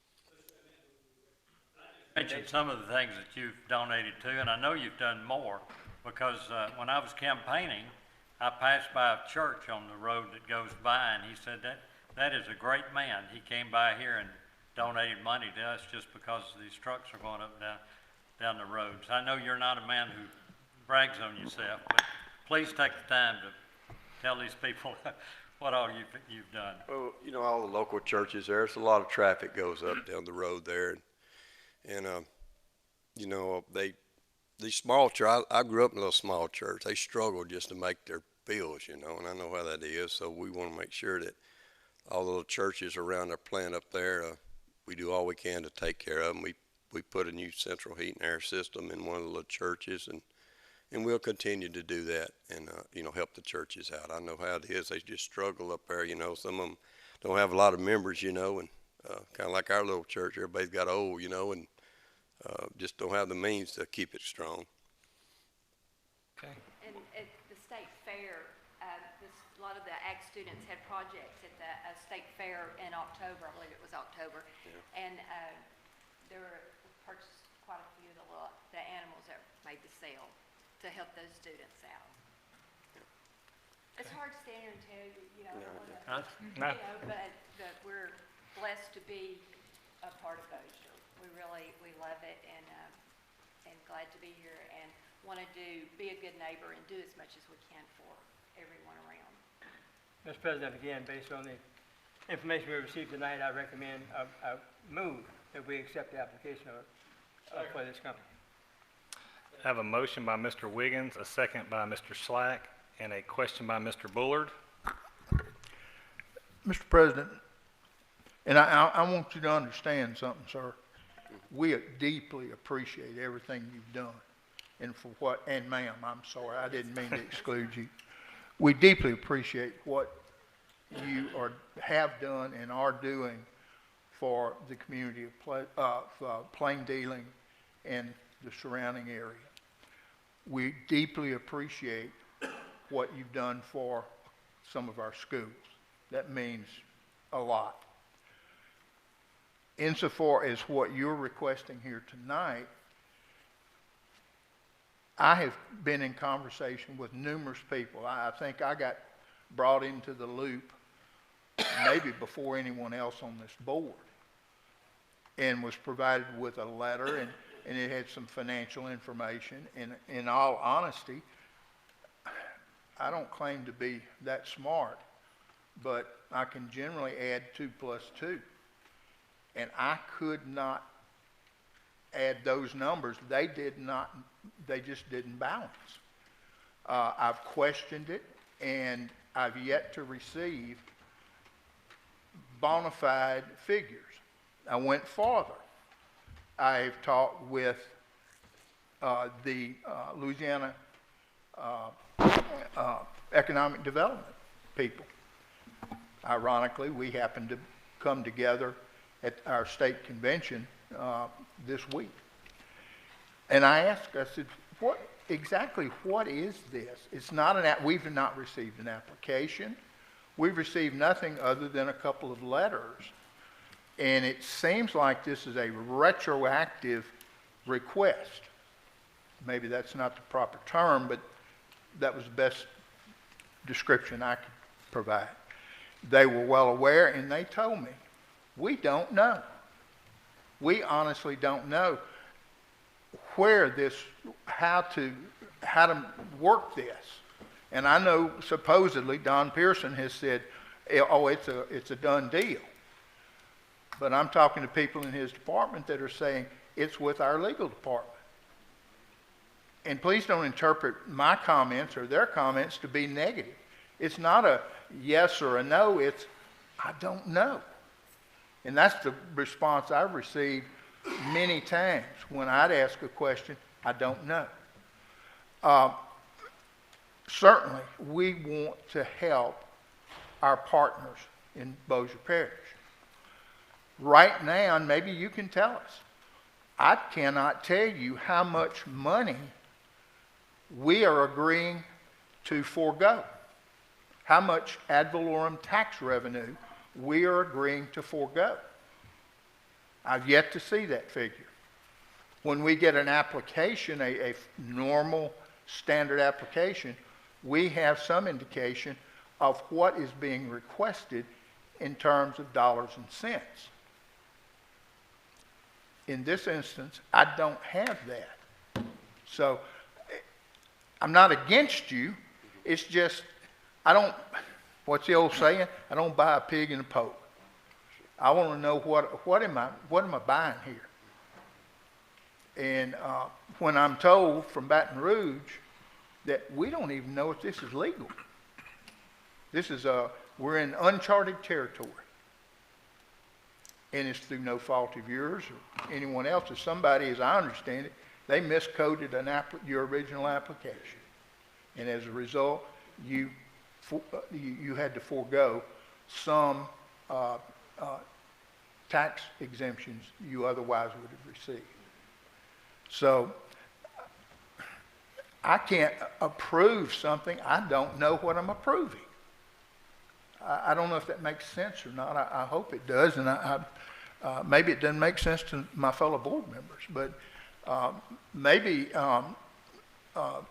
Mentioned some of the things that you've donated to, and I know you've done more, because when I was campaigning, I passed by a church on the road that goes by, and he said that is a great man. He came by here and donated money to us just because these trucks are going up and down the roads. I know you're not a man who brags on yourself, but please take the time to tell these people what all you've done. Well, all the local churches there's a lot of traffic goes up down the road there, and these small church. I grew up in a little small church. They struggle just to make their bills, and I know how that is. So we want to make sure that all the little churches around our plant up there, we do all we can to take care of them. We put a new central heat and air system in one of the little churches, and we'll continue to do that and help the churches out. I know how it is. They just struggle up there. Some of them don't have a lot of members, and kind of like our little church, everybody's got old, and just don't have the means to keep it strong. Okay. And at the state fair, a lot of the ag students had projects at the state fair in October. I believe it was October. Yeah. And they purchased quite a few of the animals that made the sale to help those students out. Yeah. It's hard to stand here and tell you, but we're blessed to be a part of Bossier. We love it, and glad to be here, and want to be a good neighbor and do as much as we can for everyone around. Mr. President, again, based on the information we received tonight, I recommend, I move that we accept the application for this company. I have a motion by Mr. Wiggins, a second by Mr. Slack, and a question by Mr. Bullard. Mr. President, and I want you to understand something, sir. We deeply appreciate everything you've done, and ma'am, I'm sorry, I didn't mean to exclude you. We deeply appreciate what you have done and are doing for the community of Plain Dealing and the surrounding area. We deeply appreciate what you've done for some of our schools. That means a lot. Insofar as what you're requesting here tonight, I have been in conversation with numerous people. I think I got brought into the loop maybe before anyone else on this board, and was provided with a letter, and it had some financial information. And in all honesty, I don't claim to be that smart, but I can generally add 2 plus 2. And I could not add those numbers. They just didn't balance. I've questioned it, and I've yet to receive bona fide figures. I went farther. I've talked with the Louisiana Economic Development people. Ironically, we happened to come together at our state convention this week. And I asked, I said, what is this? It's not we've not received an application. We've received nothing other than a couple of letters. And it seems like this is a retroactive request. Maybe that's not the proper term, but that was the best description I could provide. They were well aware, and they told me, we don't know. We honestly don't know how to work this. And I know supposedly Don Pearson has said, oh, it's a done deal. But I'm talking to people in his department that are saying it's with our legal department. And please don't interpret my comments or their comments to be negative. It's not a yes or a no, it's I don't know. And that's the response I've received many times when I'd ask a question, I don't know. Certainly, we want to help our partners in Bossier Parish. Right now, and maybe you can tell us, I cannot tell you how much money we are agreeing to forego, how much ad valorem tax revenue we are agreeing to forego. I've yet to see that figure. When we get an application, a normal standard application, we have some indication of what is being requested in terms of dollars and cents. In this instance, I don't have that. So I'm not against you. It's just, what's the old saying? I don't buy a pig in a poke. I want to know what am I buying here? And when I'm told from Baton Rouge that we don't even know if this is legal. We're in uncharted territory. And it's through no fault of yours or anyone else's. Somebody, as I understand it, they miscoded your original application. And as a result, you had to forego some tax exemptions you otherwise would have received. So I can't approve something. I don't know what I'm approving. I don't know if that makes sense or not. I hope it does, and maybe it doesn't make sense to my fellow board members. But maybe,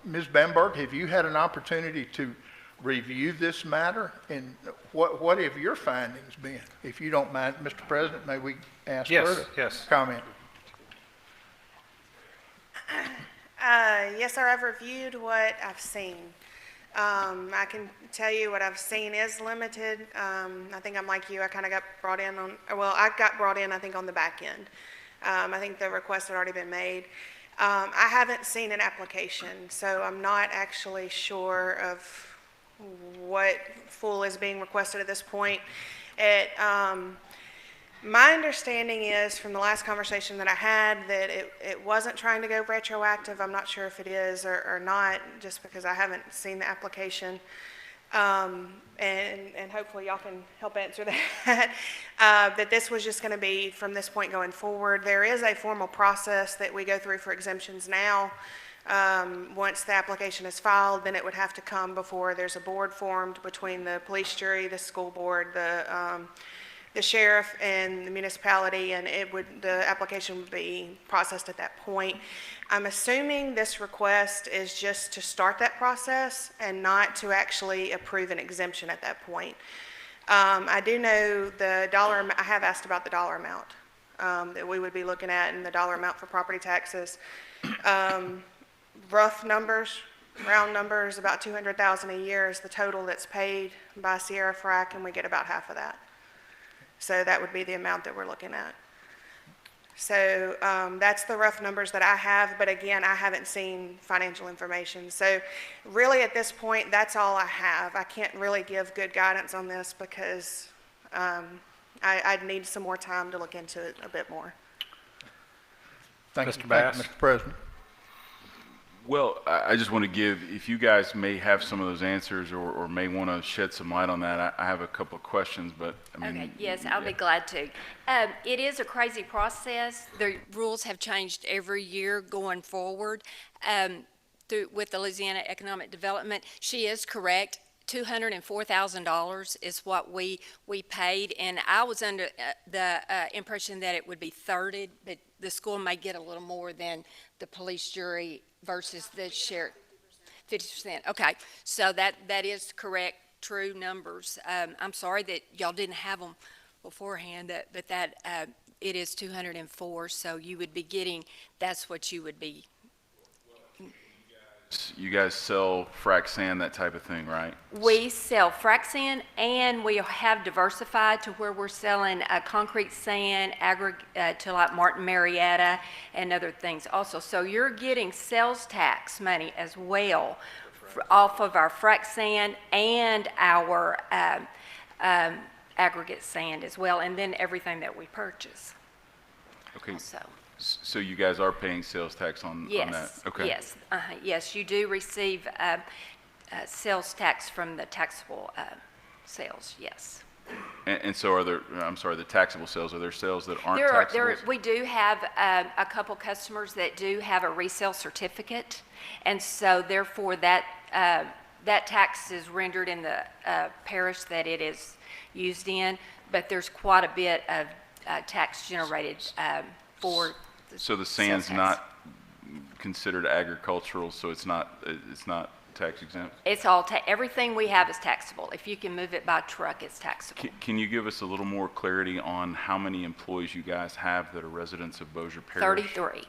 Ms. Bamberg, have you had an opportunity to review this matter? And what have your findings been? If you don't mind, Mr. President, may we ask her to comment? Yes, sir, I've reviewed what I've seen. I can tell you what I've seen is limited. I think I'm like you, I kind of got brought in I got brought in, I think, on the back end. I think the request had already been made. I haven't seen an application, so I'm not actually sure of what full is being requested at this point. My understanding is from the last conversation that I had that it wasn't trying to go retroactive. I'm not sure if it is or not, just because I haven't seen the application. And hopefully y'all can help answer that. That this was just going to be from this point going forward. There is a formal process that we go through for exemptions now. Once the application is filed, then it would have to come before there's a board formed between the police jury, the school board, the sheriff, and the municipality, and the application would be processed at that point. I'm assuming this request is just to start that process and not to actually approve an exemption at that point. I do know the dollar amount. I have asked about the dollar amount that we would be looking at, and the dollar amount for property taxes. Rough numbers, round numbers, about $200,000 a year is the total that's paid by Sierra Frac, and we get about half of that. So that would be the amount that we're looking at. So that's the rough numbers that I have, but again, I haven't seen financial information. So really at this point, that's all I have. I can't really give good guidance on this because I'd need some more time to look into it a bit more. Thank you, Mr. President. Well, I just want to give, if you guys may have some of those answers or may want to shed some light on that, I have a couple of questions, but I mean. Okay, yes, I'll be glad to. It is a crazy process. The rules have changed every year going forward. With the Louisiana Economic Development, she is correct. $204,000 is what we paid, and I was under the impression that it would be 30, but the school may get a little more than the police jury versus the sheriff. 50%. Okay, so that is correct, true numbers. I'm sorry that y'all didn't have them beforehand, but that it is 204, so you would be getting, that's what you would be you guys sell frac sand, that type of thing, right? We sell frac sand, and we have diversified to where we're selling concrete sand, to like Martin Marietta and other things also. So you're getting sales tax money as well off of our frac sand and our aggregate sand as well, and then everything that we purchase. Okay. So. So you guys are paying sales tax on that? Yes. Okay. Yes. Yes, you do receive sales tax from the taxable sales. Yes. And so are there, I'm sorry, the taxable sales, are there sales that aren't taxable? We do have a couple customers that do have a resale certificate, and so therefore that tax is rendered in the parish that it is used in, but there's quite a bit of tax generated for. So the sand's not considered agricultural, so it's not tax exempt? It's all, everything we have is taxable. If you can move it by truck, it's taxable. Can you give us a little more clarity on how many employees you guys have that are residents of Bossier Parish? 33.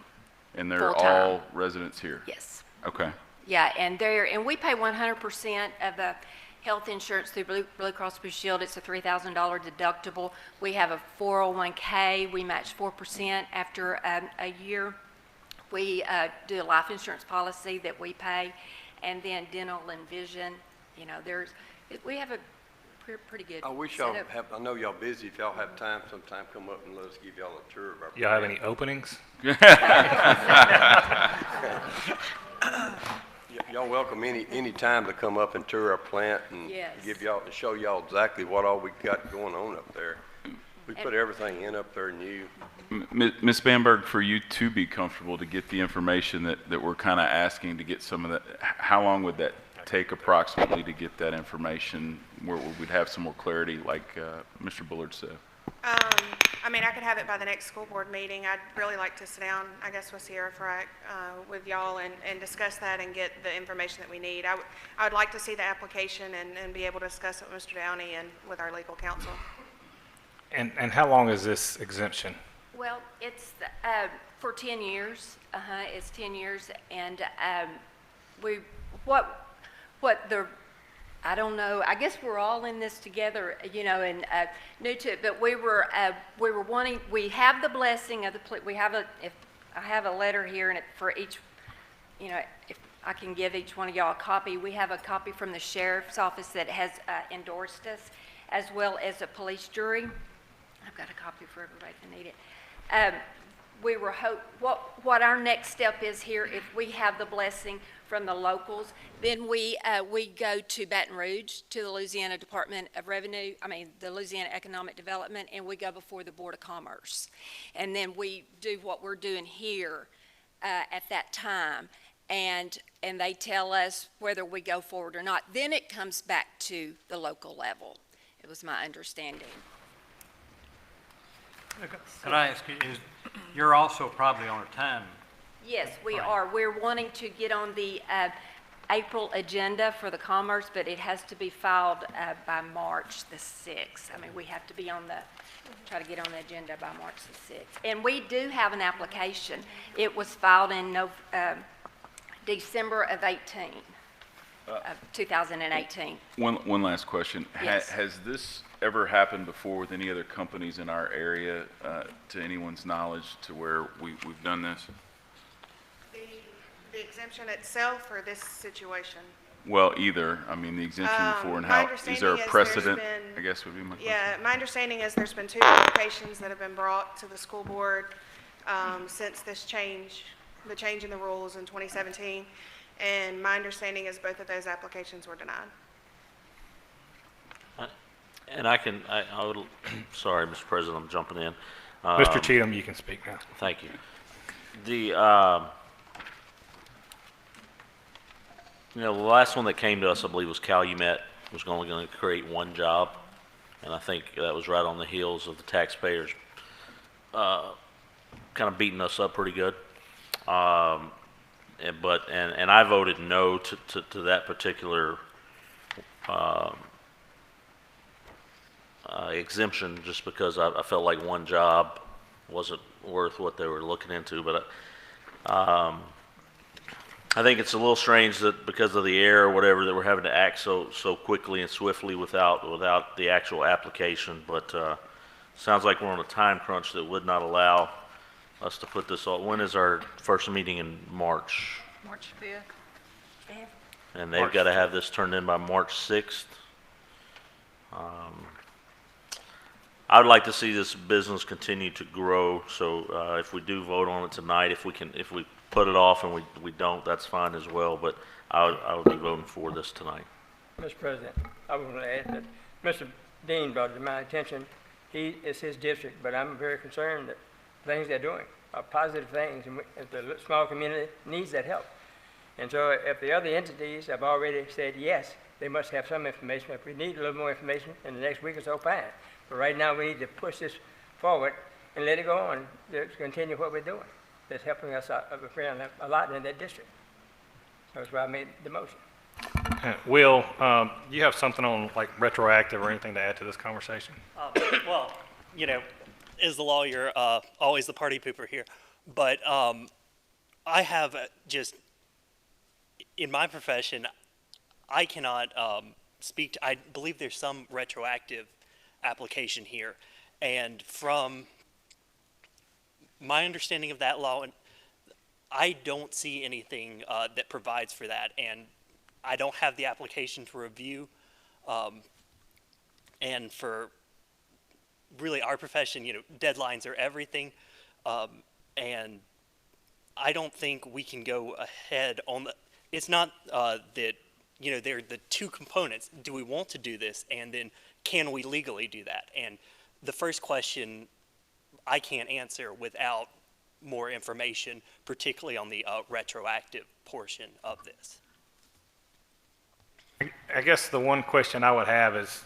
And they're full-time. all residents here? Yes. Okay. Yeah, and we pay 100% of the health insurance through Blue Cross Blue Shield. It's a $3,000 deductible. We have a 401k. We match 4% after a year. We do a life insurance policy that we pay, and then dental and vision. You know, we have a pretty good. I wish y'all setup. have, I know y'all busy. If y'all have time, sometime come up and let us give y'all a tour of our. Y'all have any openings? Y'all welcome any time to come up and tour our plant and give y'all, show y'all exactly what all we got going on up there. We put everything in up there new. Ms. Bamberg, for you to be comfortable to get the information that we're kind of asking to get some of that, how long would that take approximately to get that information where we'd have some more clarity, like Mr. Bullard said? I mean, I could have it by the next school board meeting. I'd really like to sit down, I guess, with Sierra Frac, with y'all and discuss that and get the information that we need. I would like to see the application and be able to discuss it with Mr. Downey and with our legal counsel. And how long is this exemption? Well, it's for 10 years. It's 10 years, and I don't know. I guess we're all in this together, you know, and new to it. But we were wanting. We have the blessing of the. We have if I have a letter here, and for each, you know, if I can give each one of y'all a copy. We have a copy from the sheriff's office that has endorsed us, as well as a police jury. I've got a copy for everybody if they need it. We were what our next step is here, if we have the blessing from the locals, then we go to Baton Rouge, to the Louisiana Department of Revenue, the Louisiana Economic Development, and we go before the Board of Commerce. And then we do what we're doing here at that time, and they tell us whether we go forward or not. Then it comes back to the local level. It was my understanding. Could I ask you, you're also probably on a time? Yes, we are. We're wanting to get on the April agenda for the Commerce, but it has to be filed by March the 6th. We have to be try to get on the agenda by March the 6th. And we do have an application. It was filed in December of 2018. One last question. Yes. Has this ever happened before with any other companies in our area, to anyone's knowledge, to where we've done this? The exemption itself or this situation? Well, either. The exemption before, and my how, is there a understanding is precedent, there's been- I guess would be my question. Yeah, my understanding is there's been 2 applications that have been brought to the school board since the change in the rules in 2017. And my understanding is both of those applications were denied. And I would, sorry, Mr. President, I'm jumping in. Mr. Cheatham, you can speak now. Thank you. The last one that came to us, I believe, was Calumet, was only going to create 1 job. And I think that was right on the heels of the taxpayers kind of beating us up pretty good. And I voted no to that particular exemption, just because I felt like 1 job wasn't worth what they were looking into. But I think it's a little strange that because of the air or whatever, that we're having to act so quickly and swiftly without the actual application, but, sounds like we're on a time crunch that would not allow us to put this on. When is our first meeting in March? March 5th. And they've got to have this turned in by March 6th. I would like to see this business continue to grow, so if we do vote on it tonight, if we put it off and we don't, that's fine as well, but I would be voting for this tonight. Mr. President, I was going to add that Mr. Dean brought it to my attention. It's his district, but I'm very concerned that things they're doing are positive things, and if the small community needs that help. And so if the other entities have already said yes, they must have some information. If we need a little more information in the next week or so, fine. But right now, we need to push this forward and let it go on to continue what we're doing. That's helping us out a lot in that district. That's why I made the motion. Will, you have something on like retroactive or anything to add to this conversation? Well, you know, as the lawyer, always the party pooper here. But I have just, in my profession, I cannot speak to, I believe there's some retroactive application here. And from my understanding of that law, I don't see anything that provides for that. And I don't have the application to review. And for really our profession, you know, deadlines are everything. And I don't think we can go ahead on the, it's not that, you know, they're the two components. Do we want to do this? And then can we legally do that? And the first question I can't answer without more information, particularly on the retroactive portion of this. I guess the one question I would have is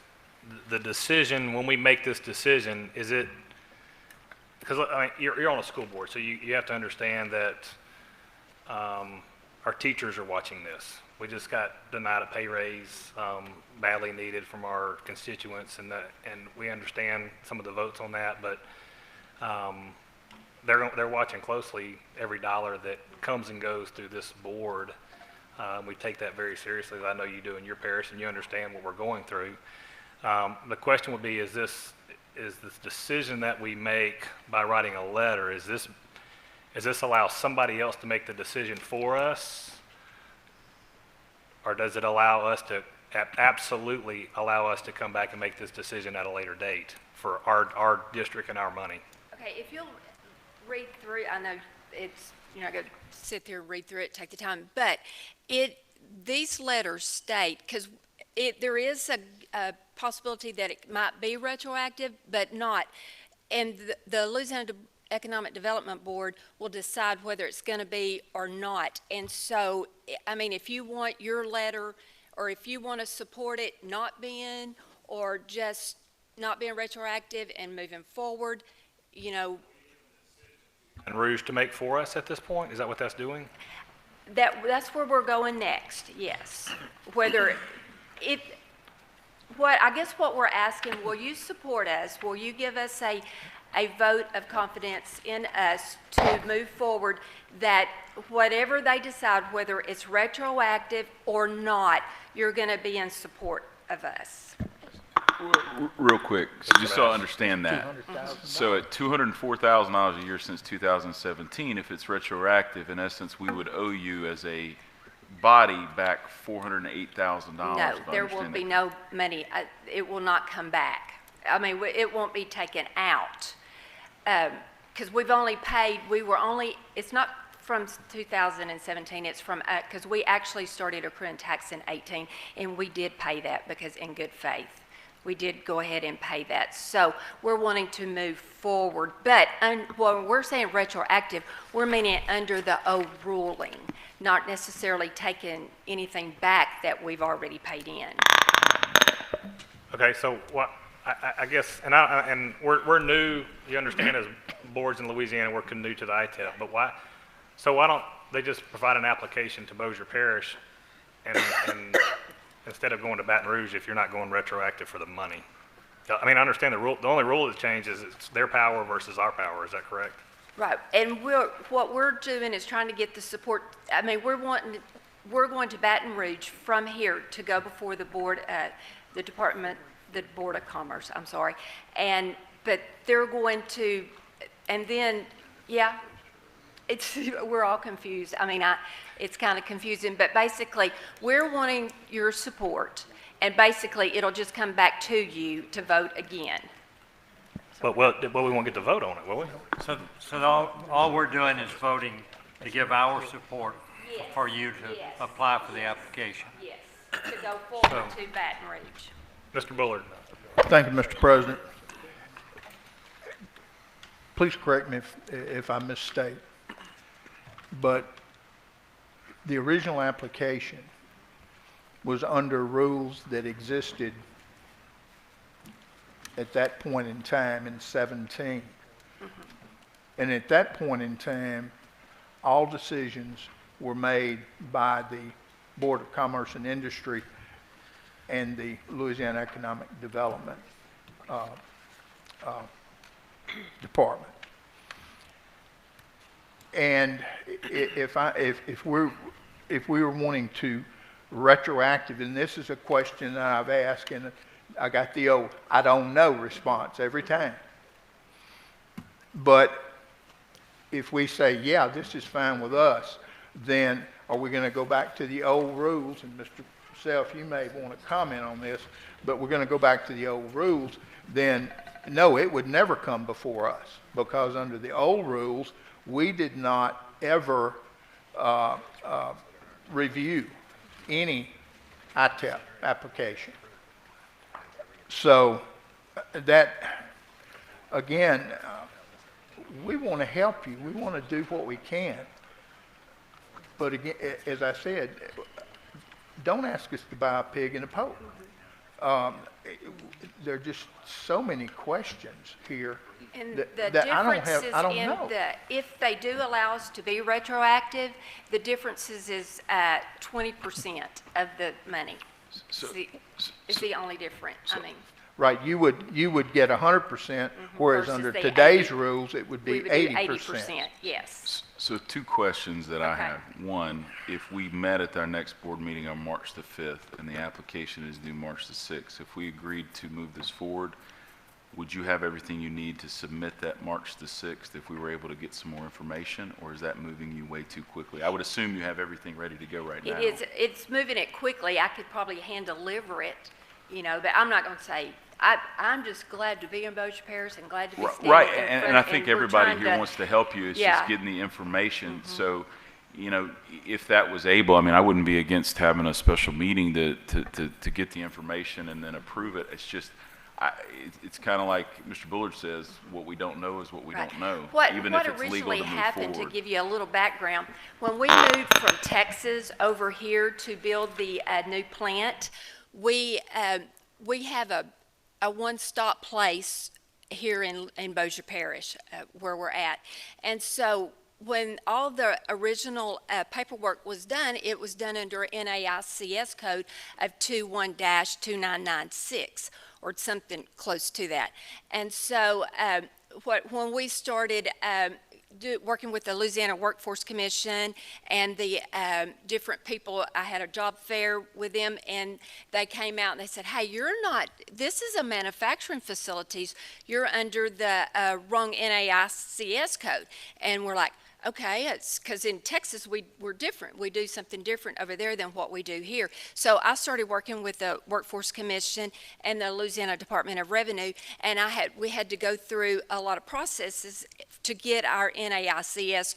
the decision, when we make this decision, is it, because I mean, you're on a school board, so you have to understand that our teachers are watching this. We just got denied a pay raise, badly needed from our constituents, and we understand some of the votes on that, but they're watching closely every dollar that comes and goes through this board. We take that very seriously, as I know you do in your parish, and you understand what we're going through. The question would be, is this decision that we make by writing a letter, is this allow somebody else to make the decision for us? Or does it allow us to, absolutely allow us to come back and make this decision at a later date for our district and our money? Okay, if you'll read through, I know it's, you're not going to sit there and read through it, take the time, but these letters state, because there is a possibility that it might be retroactive, but not. And the Louisiana Economic Development Board will decide whether it's going to be or not. And so, I mean, if you want your letter, or if you want to support it not being, or just not being retroactive and moving forward, you know. And Rouge to make for us at this point? Is that what that's doing? That's where we're going next, yes. Whether I guess what we're asking, will you support us? Will you give us a vote of confidence in us to move forward, that whatever they decide, whether it's retroactive or not, you're going to be in support of us? Real quick, so just so I understand that. So at $204,000 a year since 2017, if it's retroactive, in essence, we would owe you as a body back $408,000. No, there will be no money. It will not come back. I mean, it won't be taken out. Because we've only paid, it's not from 2017, it's from, because we actually started accruing tax in 18, and we did pay that because in good faith. We did go ahead and pay that. So we're wanting to move forward. But when we're saying retroactive, we're meaning it under the old ruling, not necessarily taking anything back that we've already paid in. Okay, so what, I guess, and we're new, you understand, as boards in Louisiana, we're new to the ITEP, but why don't they just provide an application to Bossier Parish and instead of going to Baton Rouge if you're not going retroactive for the money? I mean, I understand the rule, the only rule that changes is it's their power versus our power, is that correct? Right, and what we're doing is trying to get the support, I mean, we're going to Baton Rouge from here to go before the board, the Board of Commerce, I'm sorry. But they're going to, and then, yeah, we're all confused. I mean, it's kind of confusing, but basically, we're wanting your support, and basically, it'll just come back to you to vote again. But we won't get to vote on it, will we? So all we're doing is voting to give our support for you to apply for the application. Yes, to go forward to Baton Rouge. Mr. Bullard. Thank you, Mr. President. Please correct me if I misstate, but the original application was under rules that existed at that point in time in 17. And at that point in time, all decisions were made by the Board of Commerce and Industry and the Louisiana Economic Development Department. And if we were wanting to retroactive, and this is a question that I've asked, and I got the old "I don't know" response every time. But if we say, yeah, this is fine with us, then are we going to go back to the old rules? And Mr. Self, you may want to comment on this, but we're going to go back to the old rules. Then no, it would never come before us, because under the old rules, we did not ever review any ITEP application. So that, again, we want to help you. We want to do what we can. But again, as I said, don't ask us to buy a pig in a poke. There are just so many questions here And that the I don't difference have. I is don't know. if they do allow us to be retroactive, the difference is 20% of the money. It's the only difference, I mean. Right, you would get 100%, whereas Versus under the today's 80. rules, it would be We would do 80%. Yes. So two questions that I Okay. have. One, if we met at our next board meeting on March the 5th and the application is due March the 6th, if we agreed to move this forward, would you have everything you need to submit that March the 6th if we were able to get some more information, or is that moving you way too quickly? I would assume you have everything ready to go right now. It's moving it quickly. I could probably hand deliver it, but I'm not going to say, I'm just glad to be in Bossier Parish and glad to be standing Right, in front, and I think we're everybody trying here to- wants to help you. It's Yeah. just getting the information. So, if that was able, I mean, I wouldn't be against having a special meeting to get the information and then approve it. It's just, it's kind of like Mr. Bullard says, what we don't know is what we don't know, even if it's legal originally to move happened, to forward. give you a little background, when we moved from Texas over here to build the new plant, we have a one-stop place here in Bossier Parish where we're at. And so when all the original paperwork was done, it was done under NAICS code of 21-2996 or something close to that. And so when we started working with the Louisiana Workforce Commission and the different people, I had a job fair with them, and they came out and they said, hey, you're not, this is a manufacturing facilities, you're under the wrong NAICS code. And we're like, okay, it's because in Texas we're different. We do something different over there than what we do here. So I started working with the Workforce Commission and the Louisiana Department of Revenue, and we had to go through a lot of processes to get our NAICS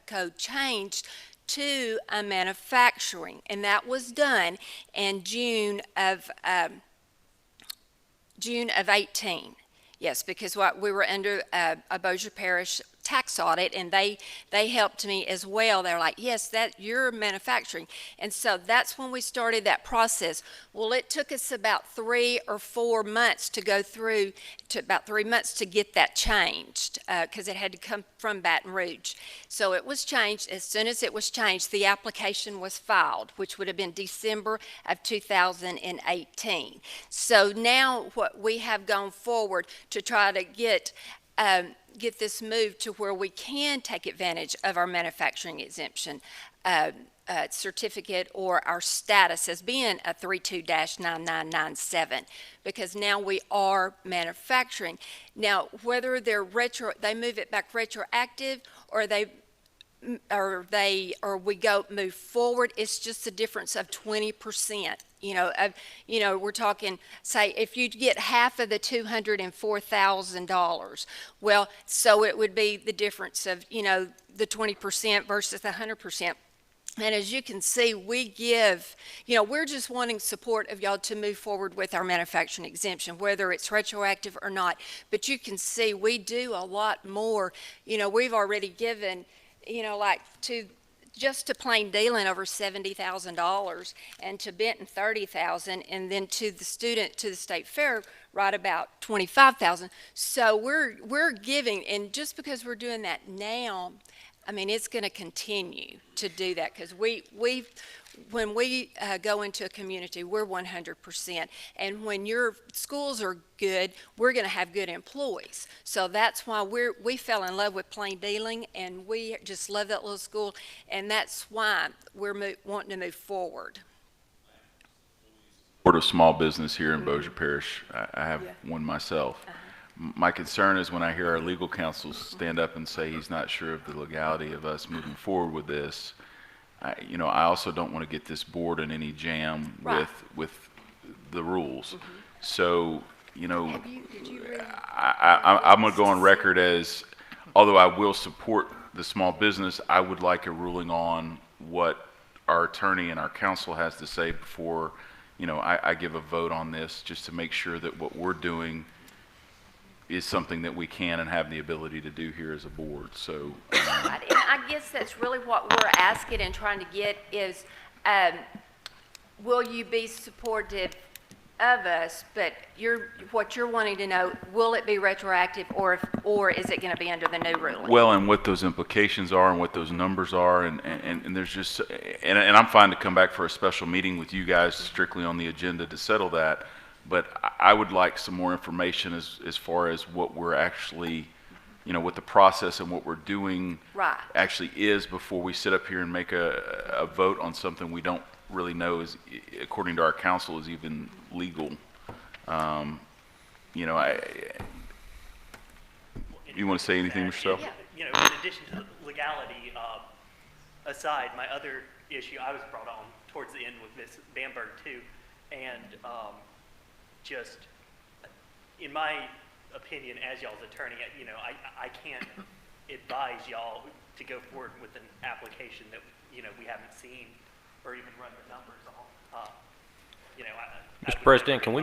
code changed to a manufacturing, and that was done in June of 18. Yes, because we were under a Bossier Parish tax audit, and they helped me as well. They're like, yes, that you're manufacturing. And so that's when we started that process. Well, it took us about 3 or 4 months to go through, to about 3 months to get that changed, because it had to come from Baton Rouge. So it was changed. As soon as it was changed, the application was filed, which would have been December of 2018. So now what we have gone forward to try to get get this moved to where we can take advantage of our manufacturing exemption certificate or our status as being a 32-9997, because now we are manufacturing. Now, whether they move it back retroactive or we move forward, it's just a difference of 20%. We're talking, say, if you get half of the $204,000, well, so it would be the difference of, the 20% versus the 100%. And as you can see, we give, we're just wanting support of y'all to move forward with our manufacturing exemption, whether it's retroactive or not. But you can see we do a lot more. We've already given, just to Plain Dealing over $70,000, and to Benton $30,000, and then to the state fair right about $25,000. So we're giving, and just because we're doing that now, I mean, it's going to continue to do that, because when we go into a community, we're 100%. And when your schools are good, we're going to have good employees. So that's why we fell in love with Plain Dealing, and we just love that little school, and that's why we're wanting to move forward. Board of Small Business here in Bossier Parish. I have one myself. My concern is when I hear our legal counsel stand up and say he's not sure of the legality of us moving forward with this. I also don't want to get this board in any jam with the rules. So, I'm going to go on record as, although I will support the small business, I would like a ruling on what our attorney and our counsel has to say before, I give a vote on this, just to make sure that what we're doing is something that we can and have the ability to do here as a board. So, And I guess that's really what we're asking and trying to get is, will you be supportive of us? But what you're wanting to know, will it be retroactive, or is it going to be under the new ruling? well, and what those implications are and what those numbers are, and there's just, and I'm fine to come back for a special meeting with you guys strictly on the agenda to settle that. But I would like some more information as far as what we're actually, what the process and what we're doing actually is before we sit up here and make a vote on something we don't really know is, according to our counsel, is even legal. You want to say anything, Michelle? Yeah, in addition to legality aside, my other issue I was brought on towards the end with Ms. Bamberg too, and just, in my opinion, as y'all's attorney, I can't advise y'all to go forward with an application that, we haven't seen or even run the numbers on. Mr. President, can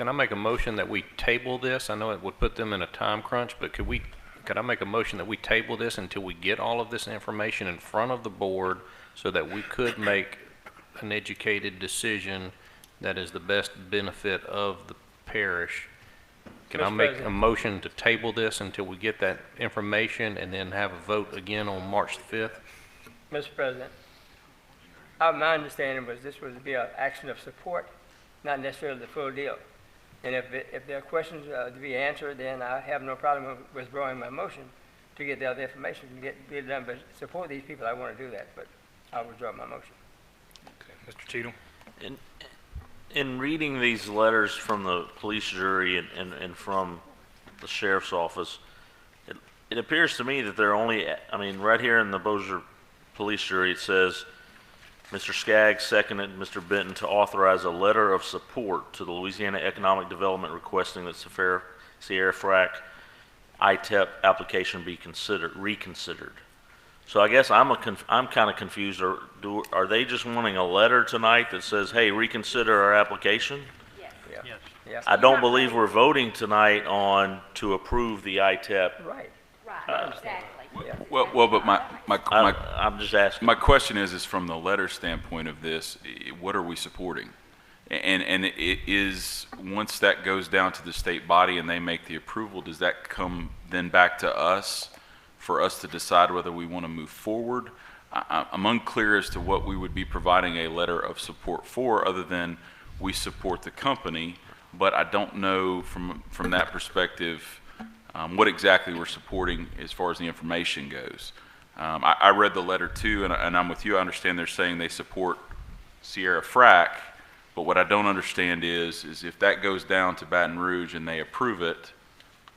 I make a motion that we table this? I know it would put them in a time crunch, but could I make a motion that we table this until we get all of this information in front of the board so that we could make an educated decision that is the best benefit of the parish? Can I make a motion to table this until we get that information and then have a vote again on March 5th? Mr. President, my understanding was this was to be an action of support, not necessarily the full deal. And if there are questions to be answered, then I have no problem withdrawing my motion to get the other information and get it done. But support these people, I want to do that, but I'll withdraw my motion. Okay, Mr. Cheatham. In reading these letters from the police jury and from the sheriff's office, it appears to me that they're only, right here in the Bossier police jury, it says, Mr. Skaggs seconded Mr. Benton to authorize a letter of support to the Louisiana Economic Development requesting that Sierra Frac ITEP application be reconsidered. So I guess I'm kind of confused. Are they just wanting a letter tonight that says, hey, reconsider our application? Yes. Yes. I don't believe we're voting tonight to approve the ITEP. Right. Exactly. Well, but I'm just asking. My question is from the letter standpoint of this, what are we supporting? And it is, once that goes down to the state body and they make the approval, does that come then back to us for us to decide whether we want to move forward? I'm unclear as to what we would be providing a letter of support for, other than we support the company, but I don't know from that perspective what exactly we're supporting as far as the information goes. I read the letter too, and I'm with you. I understand they're saying they support Sierra Frac, but what I don't understand is if that goes down to Baton Rouge and they approve it,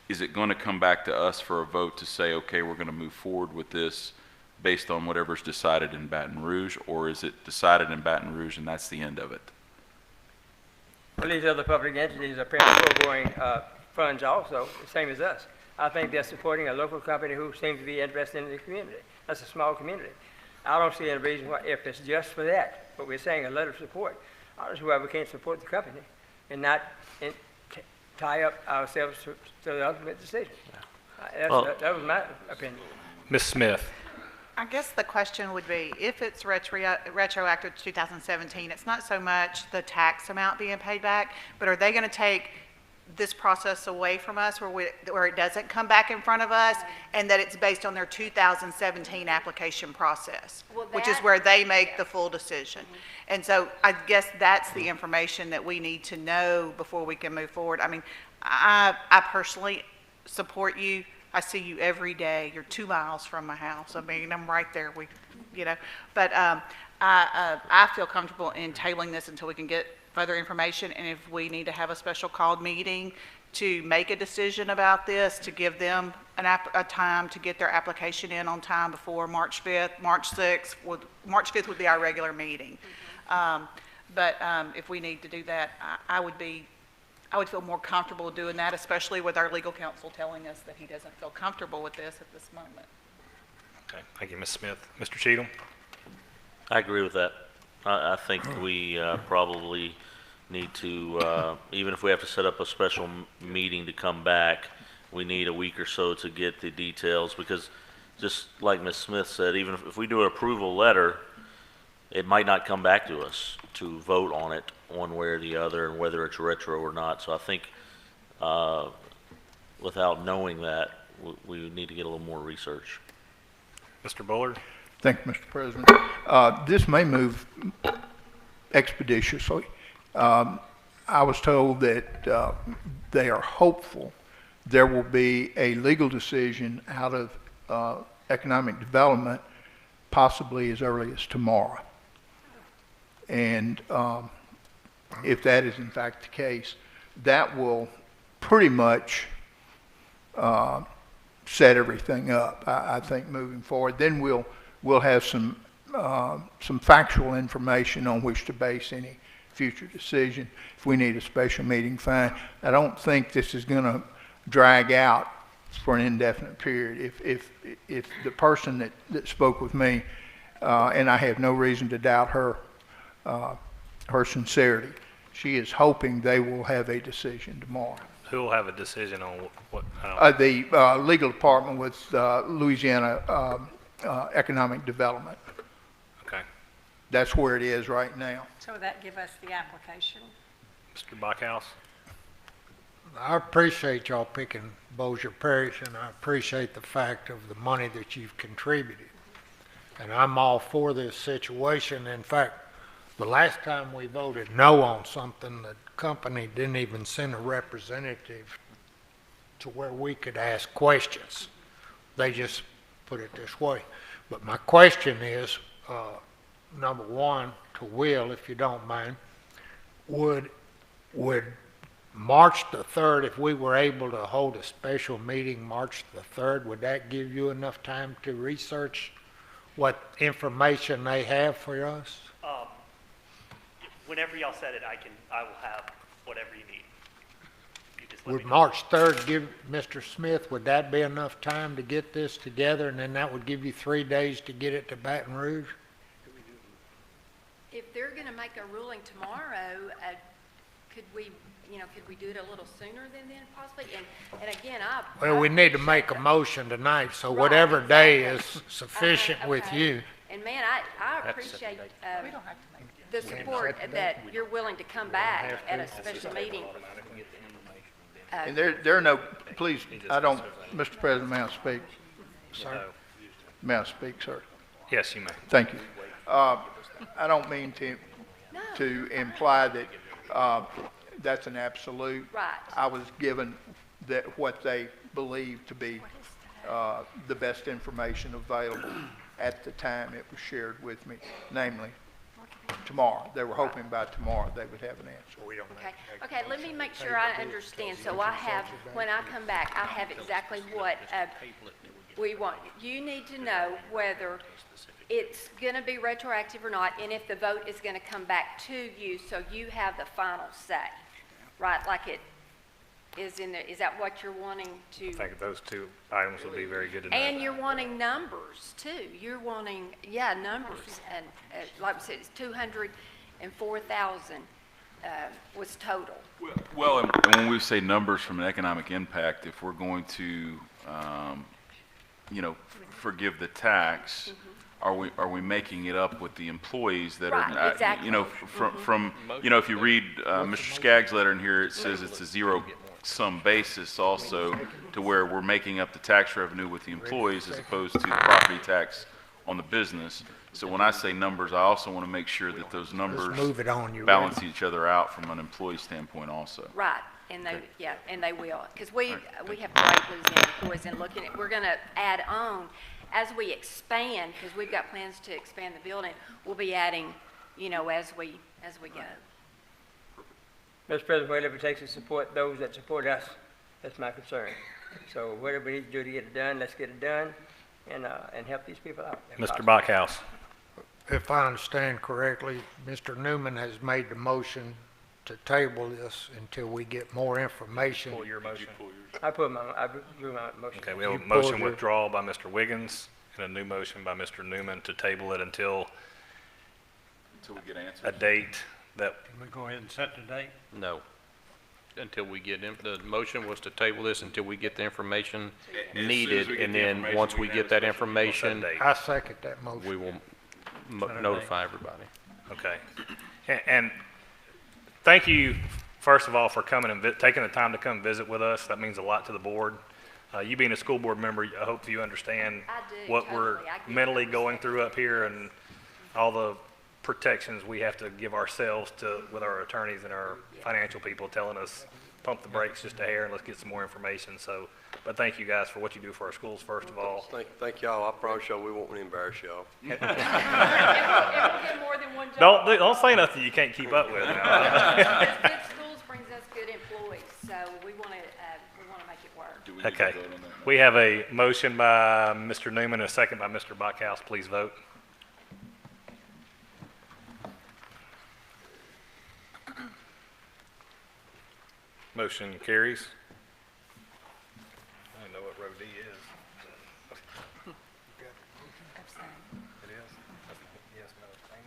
is it going to come back to us for a vote to say, okay, we're going to move forward with this based on whatever's decided in Baton Rouge, or is it decided in Baton Rouge and that's the end of it? Well, these other public entities are paying foregoing funds also, the same as us. I think they're supporting a local company who seems to be interested in the community. That's a small community. I don't see any reason why, if it's just for that, but we're saying a letter of support, I don't see why we can't support the company and not tie up ourselves to the ultimate decision. That was my opinion. Ms. Smith. I guess the question would be, if it's retroactive to 2017, it's not so much the tax amount being paid back, but are they going to take this process away from us where it doesn't come back in front of us, and that it's based on their 2017 application process, which is where they make the full decision. And so I guess that's the information that we need to know before we can move forward. I mean, I personally support you. I see you every day. You're 2 miles from my house. I mean, I'm right there. But I feel comfortable in tabling this until we can get further information, and if we need to have a special called meeting to make a decision about this, to give them a time to get their application in on time before March 5th, March 6th, March 5th would be our regular meeting. But if we need to do that, I would feel more comfortable doing that, especially with our legal counsel telling us that he doesn't feel comfortable with this at this moment. Okay, thank you, Ms. Smith. Mr. Cheatham? I agree with that. I think we probably need to, even if we have to set up a special meeting to come back, we need a week or so to get the details, because just like Ms. Smith said, even if we do an approval letter, it might not come back to us to vote on it one way or the other, and whether it's retro or not. So I think without knowing that, we need to get a little more research. Mr. Bullard? Thank you, Mr. President. This may move expeditiously. I was told that they are hopeful there will be a legal decision out of economic development possibly as early as tomorrow. And if that is in fact the case, that will pretty much set everything up, I think, moving forward. Then we'll have some factual information on which to base any future decision. If we need a special meeting, fine. I don't think this is going to drag out for an indefinite period. If the person that spoke with me, and I have no reason to doubt her sincerity, she is hoping they will have a decision tomorrow. Who will have a decision on what? The legal department with Louisiana Economic Development. Okay. That's where it is right now. So would that give us the application? Mr. Backhouse? I appreciate y'all picking Bossier Parish, and I appreciate the fact of the money that you've contributed. And I'm all for this situation. In fact, the last time we voted no on something, the company didn't even send a representative to where we could ask questions. They just put it this way. But my question is, number one, to Will, if you don't mind, would March the 3rd, if we were able to hold a special meeting March the 3rd, would that give you enough time to research what information they have for us? Whenever y'all said it, I will have whatever you need. You just let Would me know. March 3rd give Mr. Smith, would that be enough time to get this together, and then that would give you 3 days to get it to Baton Rouge? If they're going to make a ruling tomorrow, could we do it a little sooner than then possibly? And again, Well, we need to make a motion tonight, so whatever day is sufficient with you. And man, I appreciate the support that you're willing to come back at a special meeting. And there are no, please, Mr. President, may I speak? Sir? May I speak, sir? Yes, you may. Thank you. I don't mean to imply that that's an absolute. Right. I was given what they believed to be the best information available at the time it was shared with me, namely tomorrow. They were hoping by tomorrow they would have an answer. Okay, okay, let me make sure I understand. So I have, when I come back, I have exactly what we want. You need to know whether it's going to be retroactive or not, and if the vote is going to come back to you, so you have the final say, right? Like it is in there. Is that what you're wanting to? I think those two items would be very good to know. And you're wanting numbers too. You're wanting, yeah, numbers. And like we said, it's 204,000 was total. Well, and when we say numbers from an economic impact, if we're going to, forgive the tax, are we making it up with the employees that Right, are, exactly. from if you read Mr. Skaggs' letter in here, it says it's a zero-sum basis also, to where we're making up the tax revenue with the employees as opposed to the property tax on the business. So when I say numbers, I also want to make sure that those numbers move it on, you balance ready? each other out from an employee standpoint also. Right, and they, yeah, and they will. Because we have great losing employees and looking at, we're going to add on, as we expand, because we've got plans to expand the building, we'll be adding, as we go. Mr. President, whatever it takes to support those that support us, that's my concern. So whatever we need to do to get it done, let's get it done and help these people out. Mr. Backhouse. If I understand correctly, Mr. Newman has made the motion to table this until we get more information. Pull your motion. I drew my motion. Okay, we have a You pulled motion your- withdrawal by Mr. Wiggins and a new motion by Mr. Newman to table it until Until we get answers. a date that, Can we go ahead and set the date? No. Until we get, the motion was to table this until we get the information needed, and then once we get that information, date. I second that motion. we will notify everybody. okay. And thank you, first of all, for coming and taking the time to come visit with us. That means a lot to the board. You being a school board member, I hope you understand I do, what we're totally. I get mentally it. going through up here and all the protections we have to give ourselves with our attorneys and our financial people telling us, pump the brakes just a hair and let's get some more information. So, but thank you guys for what you do for our schools, first of all. Thank y'all. I promise y'all we won't embarrass y'all. And we'll get more than one job. Don't say nothing you can't keep up with. Because good schools brings us good employees, so we want to make it work. Do we need to Okay. vote on that? We have a motion by Mr. Newman and a second by Mr. Backhouse. Please vote. Motion carries. I don't know what row D is. It is? Yes, no, abstain?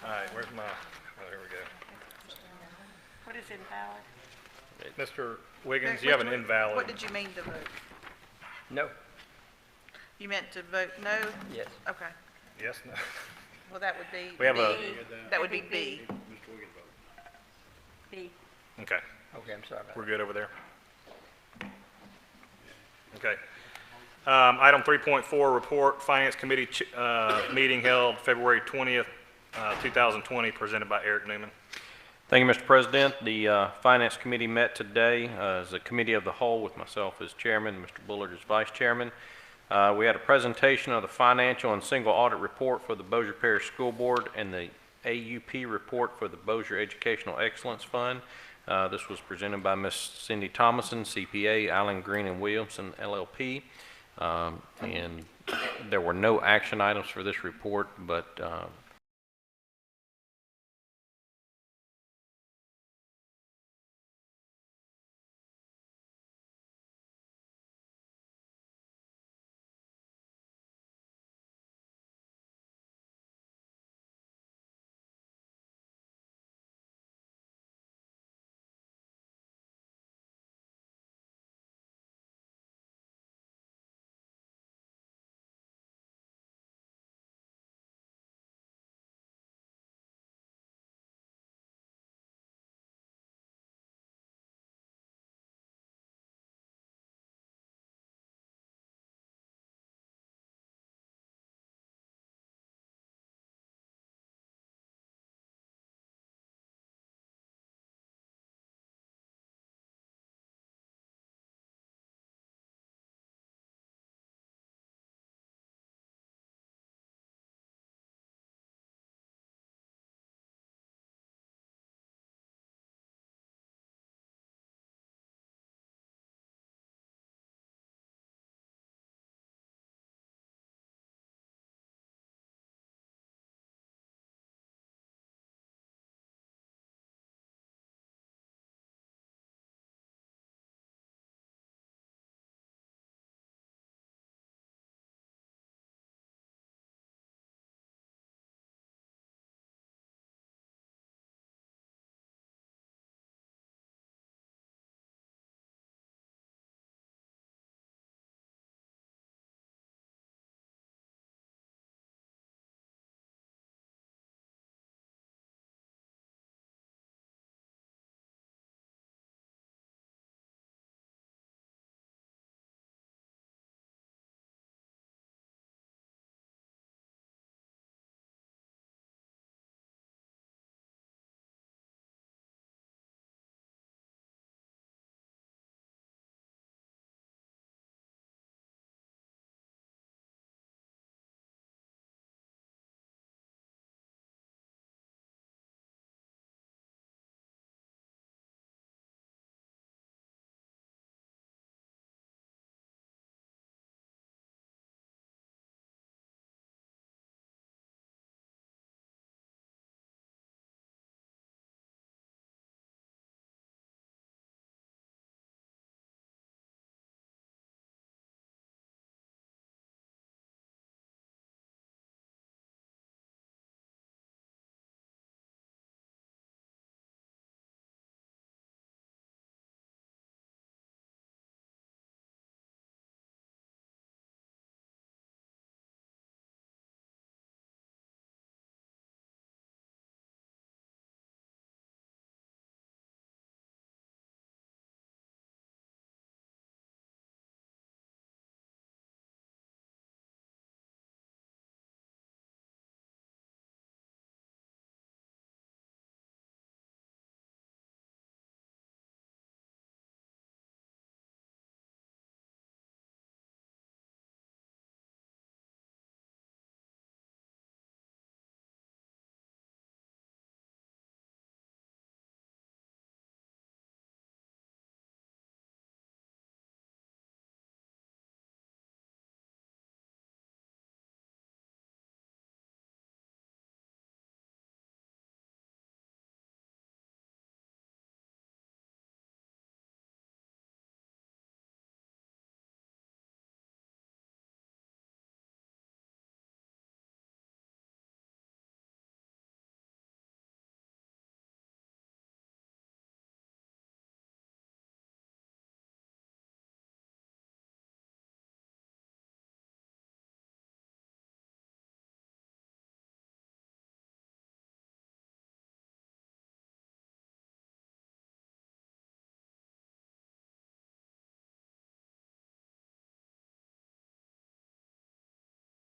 All right, where's my, oh, here we go. What is invalid? Mr. Wiggins, you have an invalid. What did you mean to vote? No, You meant to vote no? yes. Okay. Yes, no? Well, that would be We have a- B. That would be B. B. Okay, Okay, I'm sorry about we're good over there. Okay. Item 3.4, report, Finance Committee meeting held February 20th, 2020, presented by Eric Newman. Thank you, Mr. President. The Finance Committee met today as a committee of the whole with myself as chairman, Mr. Bullard as vice chairman. We had a presentation of the financial and single audit report for the Bossier Parish School Board and the AUP report for the Bossier Educational Excellence Fund. This was presented by Ms. Cindy Thomason, CPA, Allen Green and Williamson, LLP. And there were no action items for this report, but